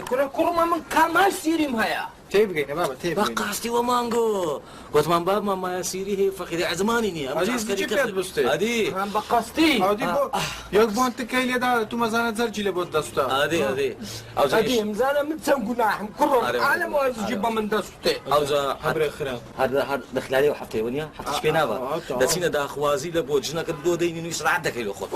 كرم من كان ما يصير مهيا تيبقينا بابا تيبقينا بقاستي ومانجو وثمان باب ما يسيري هي فقير عزماني عزيز دي جيبت بستي هذه من بقاستي هادي بو ياك بو انت كايلي دا تو مازال زرجي لبود دستا هذه عاوز هذه مزانة من تنقول كلهم عالم وعايز يجيبها من دستي عاوز حبر خرا هذا دخل عليه وحفتي ونيا حفتش بينابا دسينا دا خوازي لبوجنا كدو ديني يسرع عندك له خذ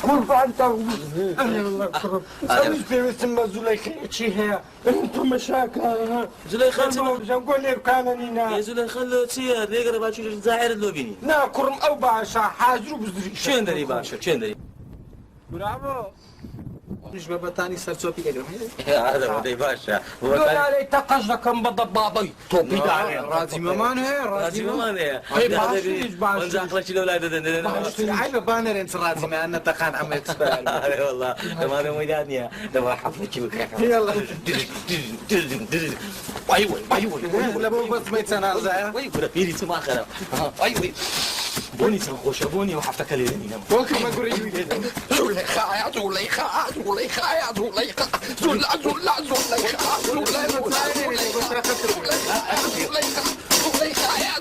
كل فانت الله يكرم أنا في اسم زليخة شي هي انتم مشاكل زليخة نقول لك كانني يا زليخة لو تسير ليقرا باشي الزاعر لو بيني نا كرم او باشا حاجر بزري شين دري باشا شين دري برافو مش بابا تاني صار صوبي كده هذا بدي باشا قول علي تقصد كم بضبابي توبي داري راضي مامان هي راجي ما هي هي باشي باشي ونزاقلش الاولاد عيبه بانر انت راضي ما انا تقان عم يكسبال والله ما انا ميدانيا لما حفلتي يلا واي واي لا بو بس ما يتسنى زعيم واي ولا فيري سما خرا واي واي بوني تنخوش بوني وحفتك لي وكما قريب زليخة يا زليخة زليخة يا زليخة زليخة زليخة زليخة يا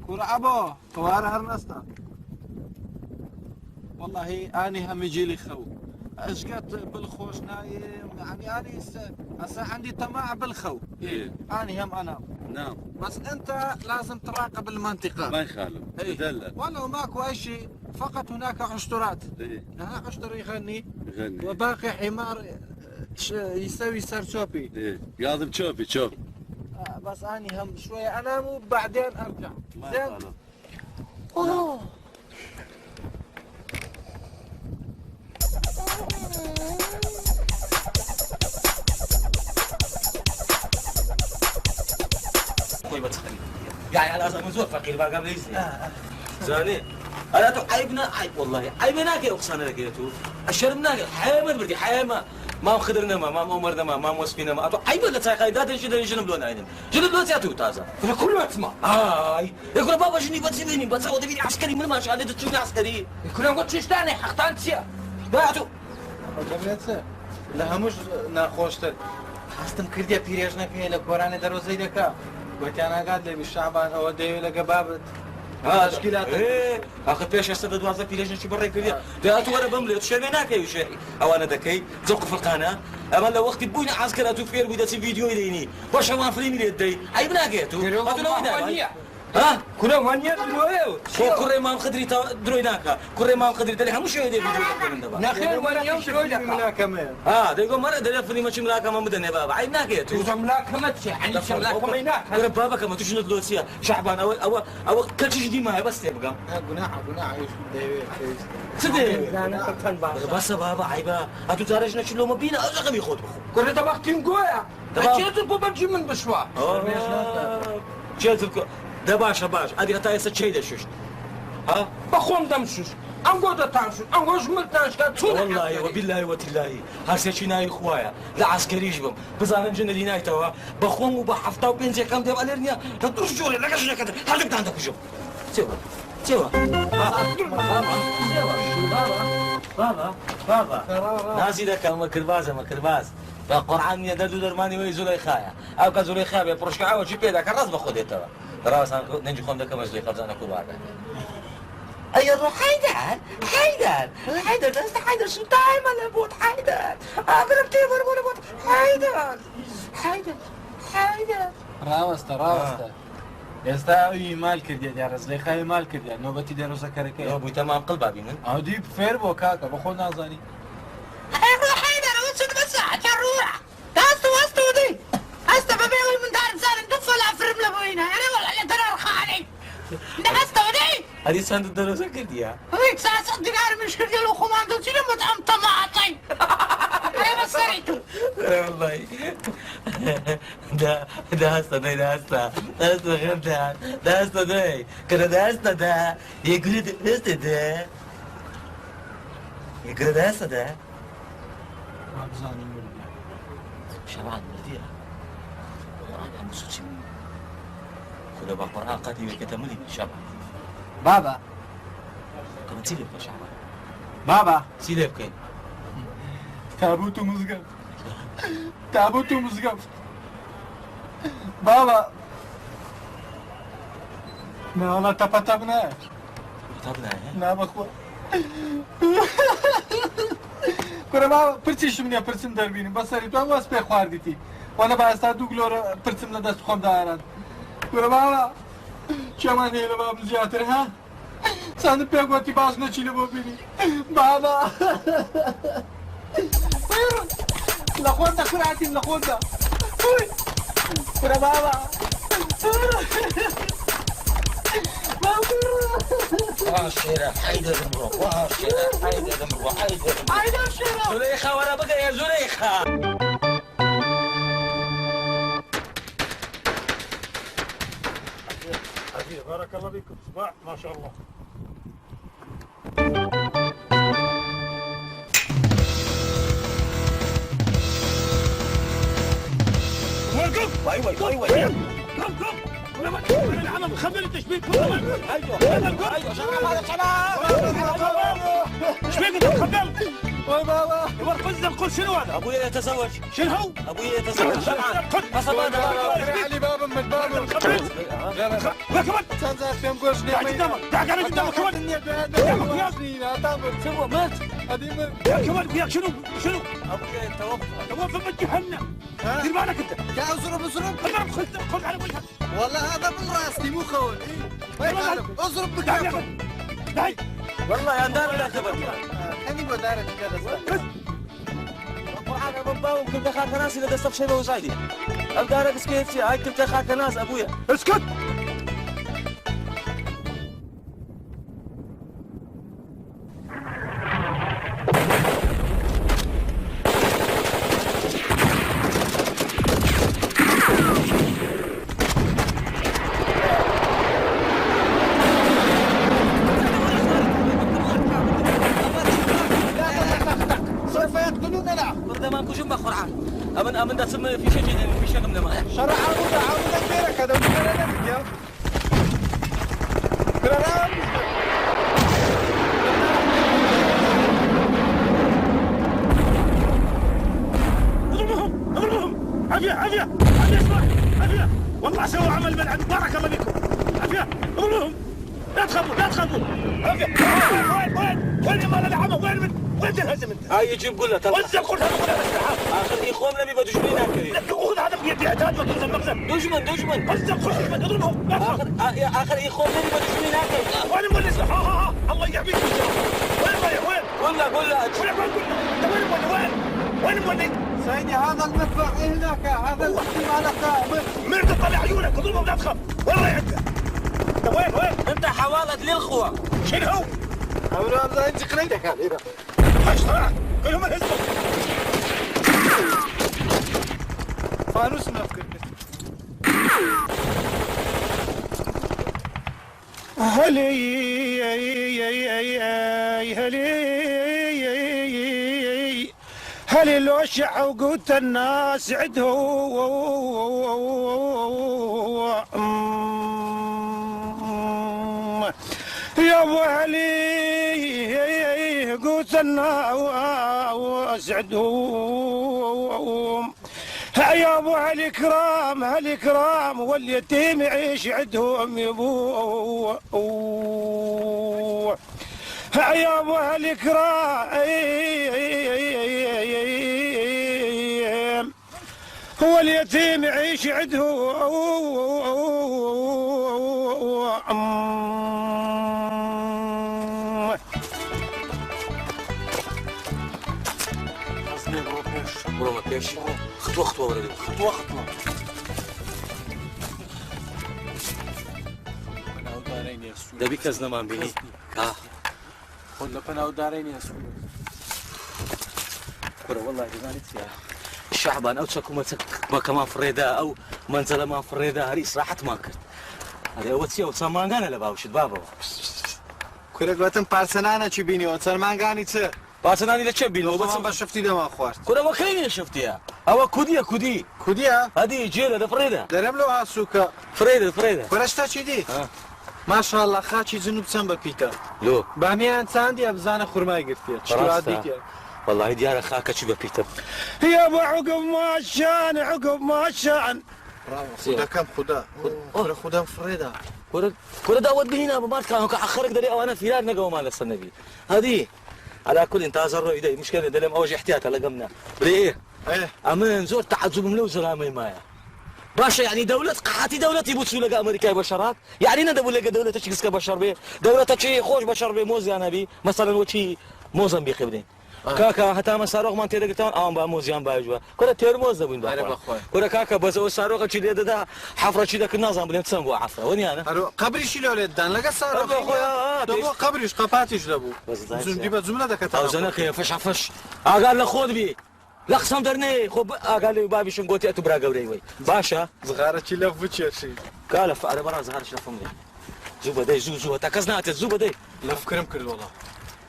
كورة أبو طوار هرنستا والله أنا هم يجي لي خو أشقت بالخوش نايم يعني أنا هسه عندي طمع بالخو أنا هم أنام نعم بس أنت لازم تراقب المنطقة ما يخالف تدلل ولو ماكو أي شيء فقط هناك عشترات ها عشتر يغني وباقي حمار يسوي سرسوبي قاضي تشوفي تشوف بس أنا هم شوية أنام وبعدين أرجع ما زين يخالف يعني على اساس مزور فقير بقى قبل زاني انا تو عيبنا عيب والله عيبنا كي اقسم لك يا تو الشربنا حيما بردي حيما ما خضرنا ما امرنا ما موسفينا ما تو عيب ولا تاي قايدات جنب لون عيننا جنب لون تاتو تازا كل اسمع هاي يقول بابا جني بتسيبني بتسوي دبي عسكري من ما شاء الله تشوفني عسكري يكون قلت شيء ثاني حقتان سيا باتو جبريتسه لا همش ناخوشتر هستم كرديا بيريجنا كي لكوراني دروزي دكا قلت انا قاعد لي بالشعبان هو دايو لقبابت مشكلات ايه اخذ بيش استدد وظيفه ليش نشي برا كرديا تاتو وانا بملي تشيناك يا شيخ او انا دكي زوق في القناه اما لو وقت بوين عسكر اتو فير بدات فيديو يديني واش ما فيلم يدي اي بناقيتو اتو لو يدي ها كنا وانيا درويو كوري ما خدري درويناكا كوري ما خدري تلي همش يدي فيديو من دابا نخيل وانيا درويو ملاكمه ده يقول مرة ده يفني مش ملاكمة مدني بابا عيب ناكيتو ملاكمة يعني ملاكمة هناك يا بابا كما تشنو دلوسيا شعبان او كل شيء دي ما بس يبقى قناع ايش دايو صدق انا كنت بس بابا عيبا اتو تارجنا شلو ما بينا رقم يخوض كنا تبختين قويا اجيت بمجي من بشوا جيتك ده باشا ادي اتا يسد شيء ده شوش ها بخون دمشوش انقود تانشو انقوش ملتانش كاتون والله وبالله وتالله هرسي شيناي خوايا لا عسكري جبم بزانن جن ديناي توا بخون وبحفطه وبنزي كم ديال الرنيا تدوش جوري لا كشنا كده هذيك عندك شوف سوا بابا ناسي ده كلمه كرباز بقرعان يا ددو درماني وي زليخايا او كزليخا ببرشكا او جي بيدا كراس باخذ توا راس نجي خون ده كما زليخا زانا كوبادا اي روح حيدر ده حيدر شو تايم انا بوت حيدر اضرب تيبر ولا بوت حيدر راوستا يستاوي مال كردي يا رزلي خاي مال كردي نوبتي ديرو زكرك يا ابو تمام قلبا بيمن اودي فير بوكاكا بخو نازاني روح حيدر وسد بس روح تاستو دي استبابي من دار زار ندفل افرم لبوينا انا ولا ترى خاني نحستو دي هذه ساند الدروسة كرديا هيك ساعة صدقار مش كردي لو خماندو تيلي مطعم طماطي انا بس سريتو والله ده هسه غير ده هسه ده كده ده هسه ده يقول ده هسه ده يقول ده هسه ده ما بزاني مريا شبعان مرديا والله انا مصوتي كنا بقرأ قاتي وكتملي شعب بابا كمان سيلب يا شعب بابا سيلب كين تابوت ومزقف تابوت ومزقف بابا لا والله تبتبنا طبنا نعم اخوة كنا بابا پرچیش منیا پرچم دربینیم بسری تو هم واس پی خواردیتی وانا با استا دو گلور پرچم ندست خوام دارن كنا بابا چمان هیله بابا زیاتر ها سند پی گوتی باز نچینه ببینی بابا لخوندا كراتي لخوندا كنا بابا واشيرة حيدر مروح واشيرة حيدر مروح حيدر زليخة وانا بقى يا زليخة بارك الله فيكم صباح ما شاء الله. وقف ايوه قم انا العمل خبر التشبيك ايوه ايش بيك انت خبرت بابا يا قل شنو هذا؟ ابويا يتزوج شنو هو؟ ابويا يتزوج علي بابا من بابا لا كمان تنزل في مقوش تعال قدامك تعال قدامك كمان شنو مات هذه يا كمان وياك شنو ابويا توفى من جهنم دير بالك انت يا اضرب اضرب خذ على وجهك والله هذا من راسي مو خول اضرب بكافه والله يا دار لا تبكي اني بدارك كذا القرآن من باو كنت خاك ناس إذا دستف شيء بوزايدي أبدارك سكيتي هاي كنت خاك ناس أبويا اسكت أمن ده سمي في شيء من ما شرع عمود كبيرة كذا وكذا يا كلام اضربهم عافية اسمع عافية والله سووا عمل بلعب بارك الله فيكم عافية اضربهم لا تخافوا عافية وين مال العمى وين تنهزم انت؟ هاي يجيب قلة وزع كلها آخر إخوان لم يبقى دشمنين هكذا خذ هذا بيدي عتاد وتنزل المخزن دشمن وزع كل اضربهم آخر إخوان لم يبقى دشمنين هكذا وين مولس الله يحميك وين قل له وين مولي سيدي هذا المدفع هناك هذا الاحتمال كامل مرت طلع عيونك اضربهم لا تخاف والله يعدك انت وين أنت حوالد للخوة شنو هو؟ أولا أنت قريتك هذه اشترك كلهم الهزم فانوس نفكر هلي لو شع وقوت الناس عدهم يا ابو علي قوت الناس عدهم يا ابو هالكرام واليتيم يعيش عندهم يبو يا ابو هالكرام هو اليتيم يعيش عندهم برو كيش خطوة ولدي خطوة دبيك زمان بيني ولا بناو دارين يا سولو برو والله جمالك يا الشعبان أو تشكو ما كمان فريدة أو منزل ما فريدة هريس راحت ما كرت هذا أول شيء وسمان أنا لباوشت بابا كورك وقتن بارسنانا چی بینی و سلمان گانی چه؟ باسناني لا تشبيني بس شفتي ده ما خوارد كنا وكيني شفتيها او كودي كوديا هذه جيله فريده درم له سوكا فريده فرشتا چی دی ما شاء الله خاچی جنوب چەند بە پیتە لو بامیان چاندی بزانە خورمای گرتیە چی والله ديار خاكا شي بيتر يا ابو عقب ما الشان عقب ما الشان خدا كم خدا فريدا كره داود بهنا ما كان اخرك دري او انا في نقوا مال السنبي هذه على كل انتظر ايدي مشكله دلم اوج احتياط لقمنا ايه امن زور تعذب ملو زلامي مايا باشا يعني دولة قحاتي دولة يبوسوا لقى امريكا بشرات يعني ندبوا لقى دولة تشكس بشر به دولة شيء خوش بشر به موز انا بي مثلا وشي موزمبيق ابني كاكا حتى ما صاروخ ما تيرك تون ام با موزيان باجوا كره تيرموز دبين با كره كاكا بس او صاروخ شي ده حفره شي داك النظام بلين تسمو عفره وني انا قبري شي لولد دان لقى صاروخ دبو قبريش قفاتيش دبو زندي بزمله دك او زنخ فش عفش قال له خذ بي لا قسم درني خو قال لي بابي شن قوتي اتبرا قبري وي باشا صغاره شي لفوتشي شي قال فأنا برا صغار شلفهم لي زوبا دي زو تكزنات الزوبا دي لفكرم كرد والله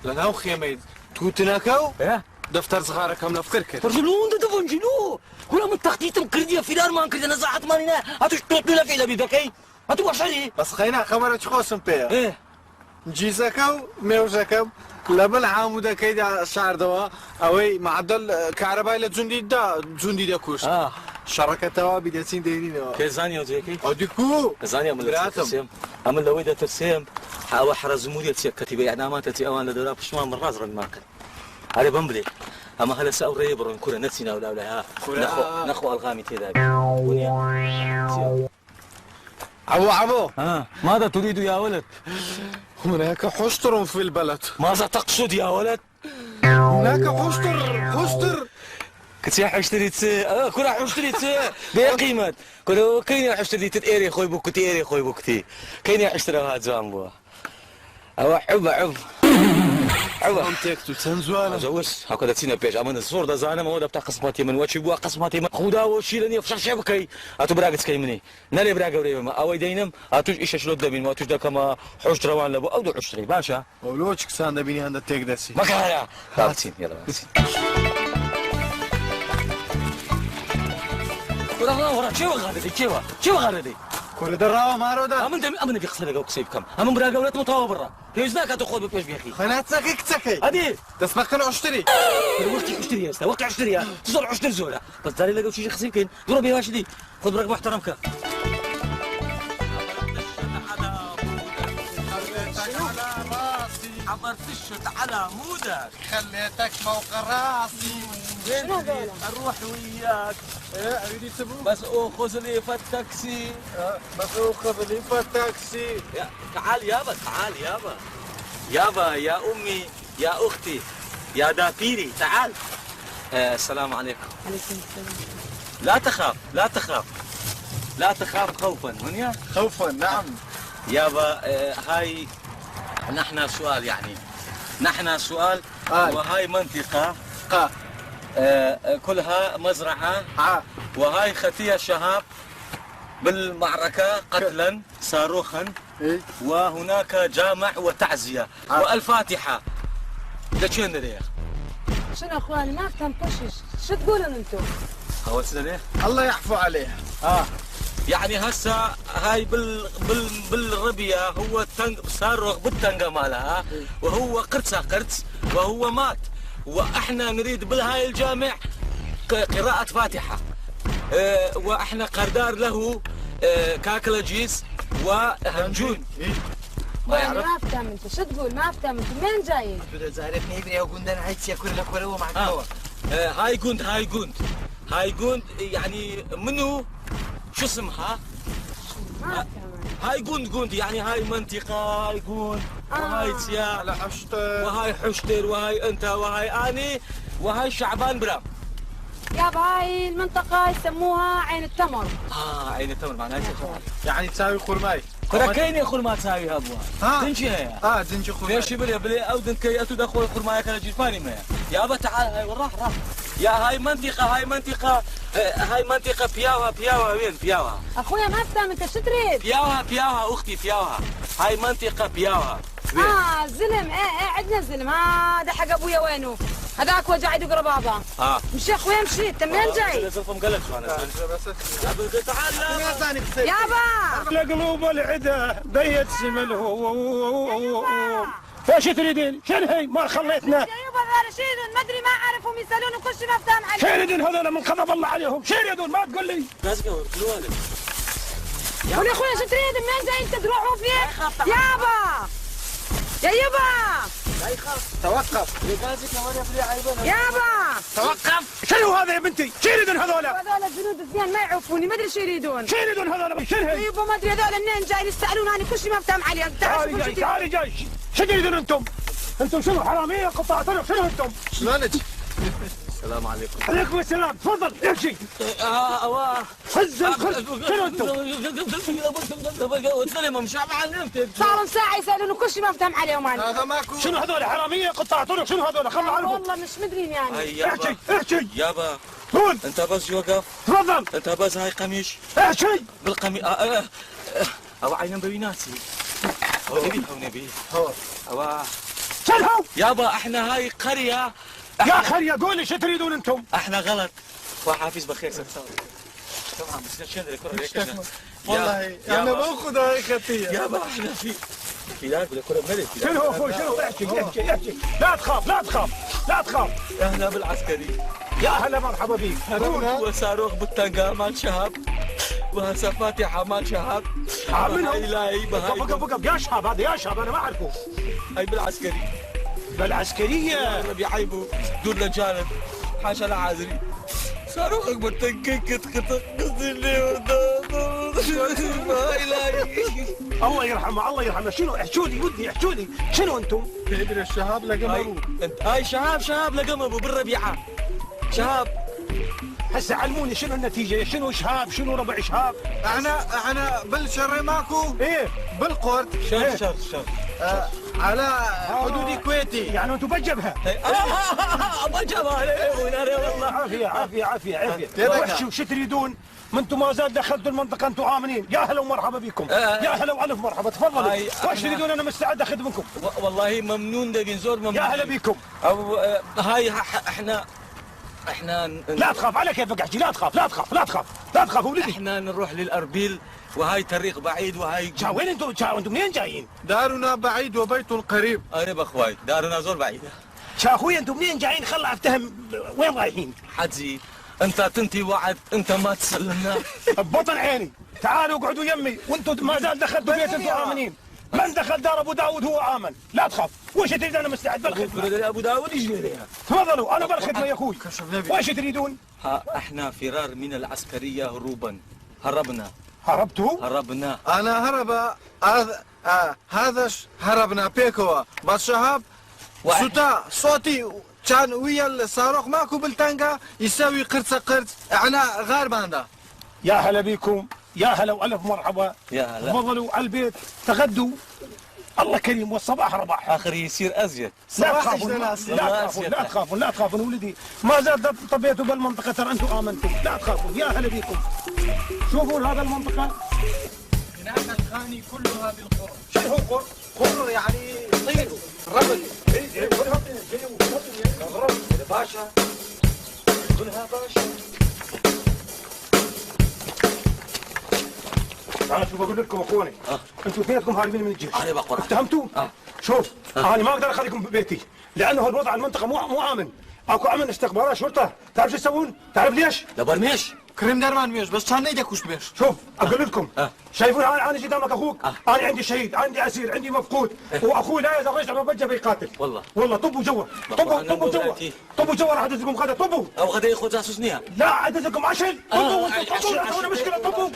لناو خيمه توتناكو دفتر صغار كم لفكر كرد فرجلون ده دفنجلو كلها من تخطيط مكرديه في دار ما نكرد نزاحت مالنا هاتوش توتنا في لبي بكي هاتو وشري بس خينا خبرت خوسم بيا جيزكو ميوزكو لبل عاموده كيدا شعر دوا اوي معدل كهرباء لجندي دا كوش شركه توا بدسين ديرين كيزانيا وزيكي اوديكو كيزانيا من الترسيم اما لو اذا ترسيم او حرز موديل كتيبه يعني ما تتي اوان لدولا بشمان من راز رن ماكل على بمبلي اما هلا ساوري برون كره نتسينا ولا نخو الغامي تيدا عبو ماذا تريد يا ولد؟ هناك حشتر في البلد ماذا تقصد يا ولد؟ هناك حشتر كتيا حشتري كنا حشتري بقيمة كنا كاين حشتري تتيري خوي بوكتي ايري خوي بوكتي كاين حشتري هاد زامبو او عب انتك تنزوانا زوس هكذا تسينا بيج اما الصور ده زانا ما هو ده بتاع قسماتي من وجهي بوا قسماتي من خودا وشيلني في شبكي اتو براغت كيمني نالي براغ بريما او دينم اتوش ايش شلود دبين ما اتوش ده كما حوش روان لبو او دو حشري باشا ولوچك سان دبيني عند تيغدسي ما كان هاتين يلا ورا شو غادي كل دراوه ما رودا امن في خسرك وكسيب كم امن براغ ولات متوا برا يوزناك تاخذ بكش بيخي خناتك كتكي هادي تسمح كان اشتري وقت اشتري تزول عشتر زوله بس داري لقوا شي خصيم كاين ضرب يا واشدي خذ برك محترمك عبرت الشت على مودك خليتك فوق راسي اروح وياك اريد تبوك بس اخذ لي فالتاكسي تعال يابا يا امي يا اختي يا دافيري تعال السلام عليكم. عليكم السلام. لا تخاف خوفا هنيا خوفا نعم يابا هاي نحن سؤال وهاي منطقة كلها مزرعة وهاي خفية شهاب بالمعركة قتلا صاروخا وهناك جامع وتعزية والفاتحة ده شو هندريا شنو اخواني ما فهمتوش شو تقولون انتم؟ هو سنة الله يحفو عليه. يعني هسه هاي بالربية هو صاروخ بالتنقة مالها وهو قرص وهو مات واحنا نريد بالهاي الجامع قراءة فاتحة واحنا قردار له كاكلاجيس وهنجون. ما فهم انت شو تقول ما فهم انت منين جايين؟ زارتني ابني وقندنا عيتي كل لك ولا مع الجو. هاي جوند يعني منو شو اسمها؟ هاي جوند يعني هاي منطقة هاي جوند وهاي سيا وهاي حشتر وهاي انت وهاي اني وهاي شعبان برام. يابا هاي المنطقة يسموها عين التمر. عين التمر معناها يعني تساوي خرماي. كاين يا خرما تساوي هابوها. دنجي هي. دنجي خرماي. ليش بلي او دنكي اتو دخول خرماي كان جيفاني ما. يابا تعال هاي وراح يا هاي منطقة بياوها وين بياوها؟ اخويا ما فهم انت شو تريد؟ بياوها اختي بياوها. هاي منطقة بياوها. زلم ايه عندنا زلم هذا حق ابويا وينه؟ هذاك وجع يدق ربابه. مشي اخويا مشي، انت منين جاي؟ تعال يابا لقلوب العدا بيت سملهم. فايش تريدين؟ شنو هي؟ ما خليتنا. يابا هذول شيلون ما ادري ما اعرفهم يسالون وكل شيء ما فاهم عليه. شين يدون هذول من غضب الله عليهم؟ شين يدون ما تقول لي؟ يا اخويا شو تريد؟ منين جاي انت تروحوا فيه؟ يابا يا يابا توقف يابا توقف. شنو هذا يا بنتي؟ شين يدون هذول؟ هذول الجنود الزين ما يعرفوني ما ادري شو يريدون. شين يدون هذول؟ شنو هي؟ يابا ما ادري هذول منين جاي يسالون انا كل شيء ما فاهم عليه. تعالي جاي تعالي جاي. شنو يريدون انتم؟ انتم شنو حراميه قطاع طرق؟ شنو انتم؟ شلونك؟ السلام عليكم. عليكم السلام. تفضل امشي. حز الخرج. شنو انتم؟ صاروا ساعه يسالون وكل شيء ما فاهم عليهم انا. هذا ماكو. شنو هذول حراميه قطاع طرق؟ شنو هذول؟ خلوا عنهم. والله مش مدرين يعني. احكي احكي. يابا قول. انت بس يوقف. تفضل. انت بس هاي قميش احكي. بالقميش او عين بويناتي او نبي او شنو؟ يابا احنا هاي قرية. يا خرية قولي شو تريدون انتم؟ احنا غلط. وحافظ بخير ستساوي تمام بس شنو الكرة والله انا باخذ هاي خطيه. يابا احنا في دار بالكرة بملك. شنو هو اخوي شنو؟ احكي. لا تخاف لا تخاف لا تخاف. اهلا بالعسكري. يا هلا مرحبا بيك. وصاروخ بالتنقا مال شهاب وهسه فاتحة مال شهاب. منهم؟ لا بقى يا شهاب هذا يا شهاب انا ما اعرفه. هاي بالعسكري. بالعسكرية. بيعيبوا دون الجانب حاشا العازري. صاروخك بالتنقا كت قصدي الله يرحمه الله يرحمه. شنو احكوا لي ودي احكوا لي شنو انتم؟ تدري الشهاب لقمرو. انت هاي شهاب لقمبو بالربيعة شهاب. هسه علموني شنو النتيجة؟ شنو شهاب؟ شنو ربع شهاب؟ احنا بالشر ماكو. ايه بالقرد. شر على حدود كويتي. يعني انتم بجبهة. بجبهة والله. عافية. وش تريدون؟ ما انتم ما زال دخلتوا المنطقة انتم آمنين. يا هلا ومرحبا بكم. يا هلا والف مرحبا. تفضلوا. وش تريدون؟ انا مستعد اخدمكم. والله ممنون ده بنزور ممنون. يا هلا بكم. هاي احنا لا تخاف على كيفك احكي. لا تخاف ولدي. احنا نروح للاربيل وهاي طريق بعيد وهاي وين انتم منين جايين؟ دارنا بعيد وبيت قريب. قريب اخوي دارنا زور بعيدة. اخوي انتم منين جايين؟ خل افتهم وين رايحين. حجي انت تنتي وعد انت ما تسلمنا. ببطن عيني. تعالوا اقعدوا يمي وانتم ما زال دخلتوا بيت انتم امنين. من دخل دار ابو داود هو امن. لا تخاف. وش تريد؟ انا مستعد بالخدمه. ابو داود يجي ليها. تفضلوا انا بالخدمه يا اخوي. وش تريدون؟ احنا فرار من العسكريه هروبا. هربنا. انا هرب. هذا هربنا بيكوا بس شهاب سوتا صوتي كان ويا الصاروخ ماكو بالتنقا يسوي قرص. احنا غارباندا. يا هلا بكم. يا هلا والف مرحبا. يا هلا. تفضلوا على البيت تغدوا. الله كريم والصباح رباح. اخر يصير ازيد. لا تخافون ولدي. ما زال طبيتوا بالمنطقه ترى انتم امنتم. لا تخافوا. يا هلا بكم. شوفوا هذا المنطقه هناك الخاني كلها بالقرى. شنو هو قرى يعني طير ربل. باشا كلها باشا. انا شوف اقول لكم اخواني. انتم اثنينكم هاربين من الجيش. انا بقرا. اتهمتوا؟ شوف انا ما اقدر اخليكم ببيتي لانه الوضع المنطقه مو امن. اكو امن استخبارات شرطه. تعرف شو يسوون؟ تعرف ليش؟ لبرميش كريم درمان ميش بس كان ايدك وش بيش. شوف اقول لكم. شايفون انا قدامك اخوك. انا عندي شهيد عندي اسير عندي مفقود. واخوي لا يزال رجع ما بجا بيقاتل. والله طبوا جوا. طبوا جوا راح ادزكم غدا. طبوا او غدا ياخذ جاسوسنيها. لا ادزكم عشان. طبوا عندنا مشكله. طبوا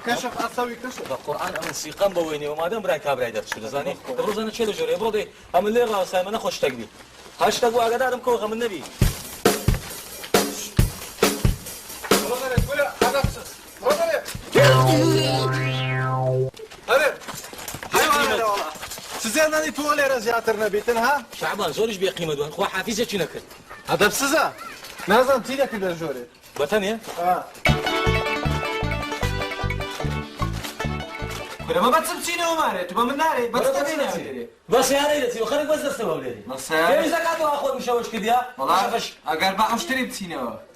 كشف اسوي كشف. القران ام سيقام بويني وما دام براي كابراي درس شو زاني بروز انا تشيلو جوري برودي ام اللي راس انا خوش تقبي هاشتاج وغدا كو غم النبي. سزينا لي تولي رزياتر نبيتنها. شعبان زورش بقيمة دوان خو حافظة شو نكر. هذا بسزا. نازل تيجي كده جوري. بطنية. كنا ما بتسبسيني وماري تبى من ناري بتسبسيني بس يا ريتي وخليك بس تستوى وليدي بس كيف زكاته اخذ مشوش كذا والله اقل بقى اشتري بسيني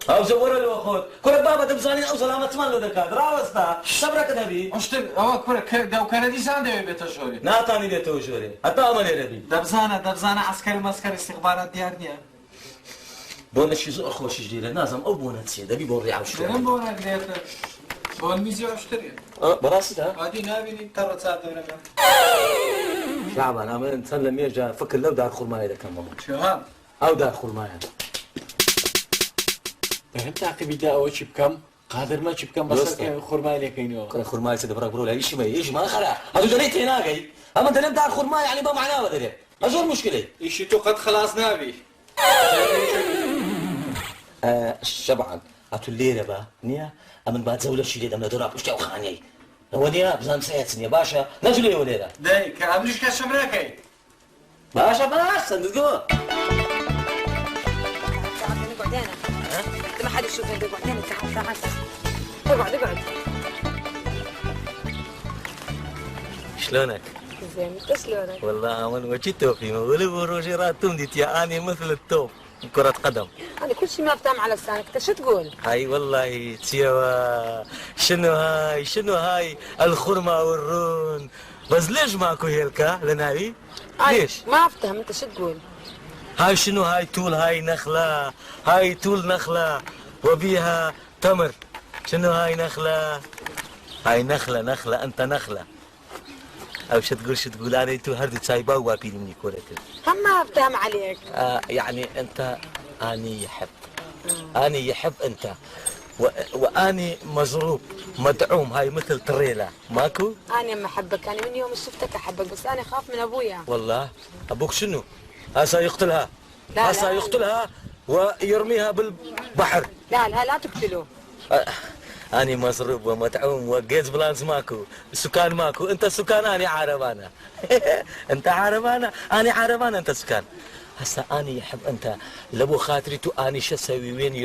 او زور له اخذ كل بابا تبصاني او سلامة تمان له دكات راوستا صبرك نبي اشتري او كره دو كان دي سان دي بيتشوري ناتاني بيتو جوري حتى امل ربي دبزانه عسكري مسكري استخبارات ديارنيا بون شي اخوش جديد لازم او بون تسيد ابي بوري عاوش درم بونا قلت بون ميزي اشتري براسها هادي نابي ترى ساعه ولا شعبان انا نسلم يرجع فكر لو دار خرماي اذا كان ماما شو هام او دار خرماي فهمت عقبي دا او شي بكم قادر ما شي بكم بس خرماي لك كاينو كان خرماي سيد برا برو ايش ما يجي ما خلا هذا دريت هنا جاي اما دريت دار خرماي يعني ما معناه ودري ازور مشكله ايش تو قد خلاص نابي شبعا اتو الليله با نيا امن بعد زوله شي دم دراب اشتاو خاني هو نيا بزام ساعات نيا باشا نزلوا يا وليله داي كابلش كشمراكي باشا باشا صندوق نقعد هنا ما حد يشوفنا نقعد هنا ساعات اقعد شلونك؟ زين انت شلونك؟ والله من وجه توفي ولو روجيرات تمدت يا اني مثل التوب كرة قدم انا كل شيء ما افتهم على لسانك انت شو تقول؟ هاي والله تسيوا شنو هاي الخرمة والرون بس ليش ماكو هيلكا لناوي؟ ليش؟ ما افتهم انت شو تقول؟ هاي شنو هاي طول هاي نخلة هاي طول نخلة وبيها تمر شنو هاي نخلة هاي نخلة انت نخلة او شو تقول انا انتو هردت سايبا وابيني مني كورتك هم ما افتهم عليك يعني انت اني يحب انت واني مزروب مدعوم هاي مثل تريلا ماكو انا ما احبك انا من يوم شفتك احبك بس انا خاف من ابويا والله ابوك شنو هسه يقتلها لا هسه يقتلها ويرميها بالبحر لا تقتلوه اني مصروب ومدعوم وجيز بلانس ماكو سكان ماكو انت سكان اني عربانه انت عربانه اني عربانه انت سكان هسه اني يحب انت لابو خاطري تو اني شو اسوي وين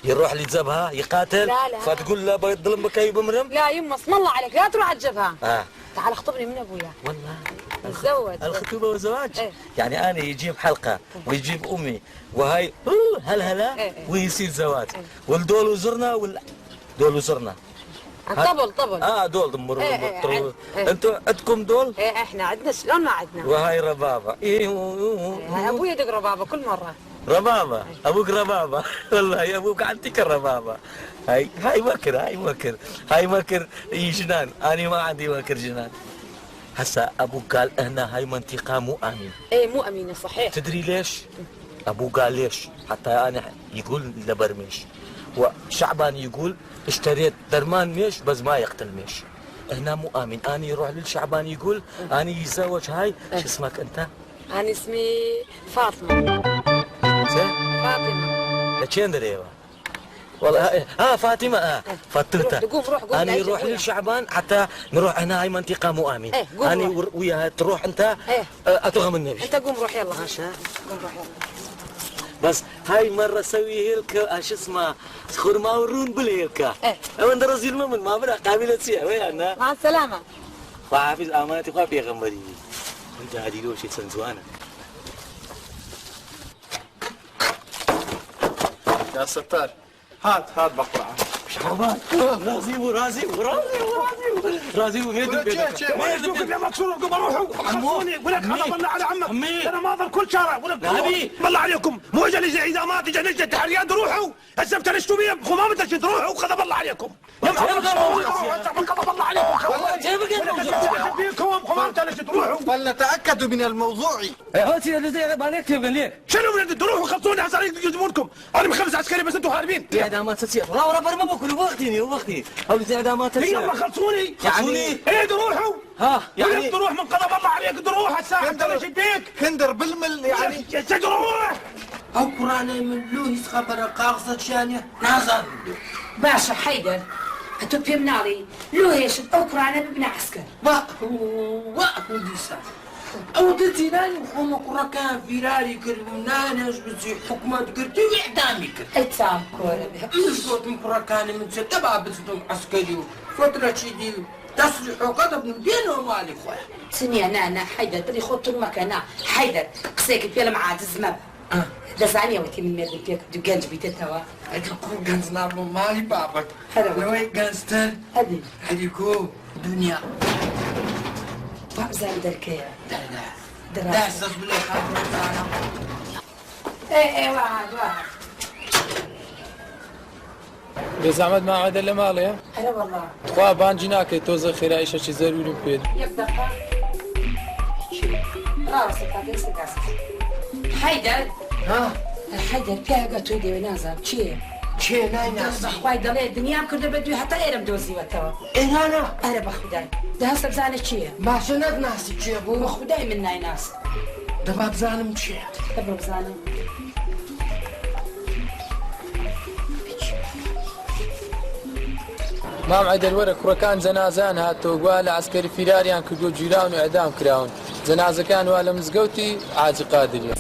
يروح لجبهه يقاتل لا فتقول له بيظلم بكي بمرم لا يما اسم الله عليك لا تروح على الجبهه تعال اخطبني من ابويا والله نتزوج الخطوبه والزواج يعني انا يجيب حلقه ويجيب امي وهاي هلا ويصير زواج والدول وزرنا دول زرنا طبل دول دمر انتوا عندكم دول؟ ايه احنا عندنا شلون ما عندنا وهاي ربابه ابوي يدق ربابه كل مره ربابه ابوك ربابه والله ابوك عندك الربابه هاي مكر جنان انا ما عندي مكر جنان هسا ابوك قال هنا هاي منطقه مو امنه مو امينه صحيح تدري ليش؟ ابوك قال ليش؟ حتى انا يقول لبرميش وشعبان يقول اشتريت درمان ميش بس ما يقتل ميش هنا مو امن اني يروح للشعبان يقول اني يتزوج هاي شو اسمك انت؟ انا اسمي فاطمه فاطمه لكين دريوا والله فاطمه فطرتها روح اني يروح للشعبان حتى نروح هنا هاي منطقه مو امن اني وياها تروح انت اتوغم النبي انت قوم روح يلا قوم روح يلا بس هاي مرة سوي هيلكا شو اسمه خرما ورون بالهيلكا او انا رزيل ممن ما بلا قابلة سيا وين انا مع السلامة وحافظ امانتي وخاف يا غمري انت هادي لو شي تسنزوانا يا ستار هات بقرعة شعبان رازي وميد البيت ما يشوفك يا مكسور قبل روحوا خلصوني ولك انا ضل على عمك انا ما ضل كل شارع ولك بالله عليكم مو اجل اذا ما تجي لجنه تحريات روحوا هسه بتلشتوا بي ما بدك تروحوا خذ الله عليكم يا خذ الله عليكم فيكم ما تلشت روحوا فلنتاكدوا من الموضوع هاتي اللي ما نكتب ليك شنو بدك تروحوا خلصوني هسه يجيبونكم انا مخلص عسكري بس انتم هاربين يا اعدامات تسير ورا ما بكل وقتي او اعدامات تسير يلا خلصوني يعني ايه تروحوا يعني تروح من غضب الله عليك تروح الساعه تلشت بيك كندر بالمل يعني تروح او قراني من لويس خبر قاغصة شانية نازل باشا حيدر هتوبي مناري لو هيش أوكرانا ببنى عسكر وقفوا ديسان او دتيناني وخوما قراكا فيراري كربنانيش بزي حكمة كرتي وإعدامي كرت اتسام كورة مش قلت من قراكاني من ستبع بزدوم عسكري فترة شديد تصلحوا قدم من بينهم مالي خويا سني انا حيدر بدي خط المكان حيدر قصيك بيلا مع الزمام دزعني وتي من ميل فيك دجاج بيتتوا أديكو جنز نابو مالي بابك هلا لوي جنزتر هدي أديكو دنيا فابزان دركيا لا داس بالله خاطر أنا ايه واحد بزعمت ما عاد الا مالي هلا والله تخوا بانجي ناكي توزا خير عيشه شي زروري بيد يبدا راسك هذا سكاس حيدر ها حيدر كيف قلت ودي ونازل شي ناي ناس خوي ضلي الدنيا كل بدو حتى ايرم دوزي وتوا أنا بخداي ده هسه بزانه شي ما شنت ناسي شي أبو بخداي من ناي ناس دابا بزانم شي دابا بزانه مام عيد الورق كان زنازان هاتو قال عسكري فيراريان كدو جيران واعدام كراون زنازه كان ولا مزقوتي عاجي قادر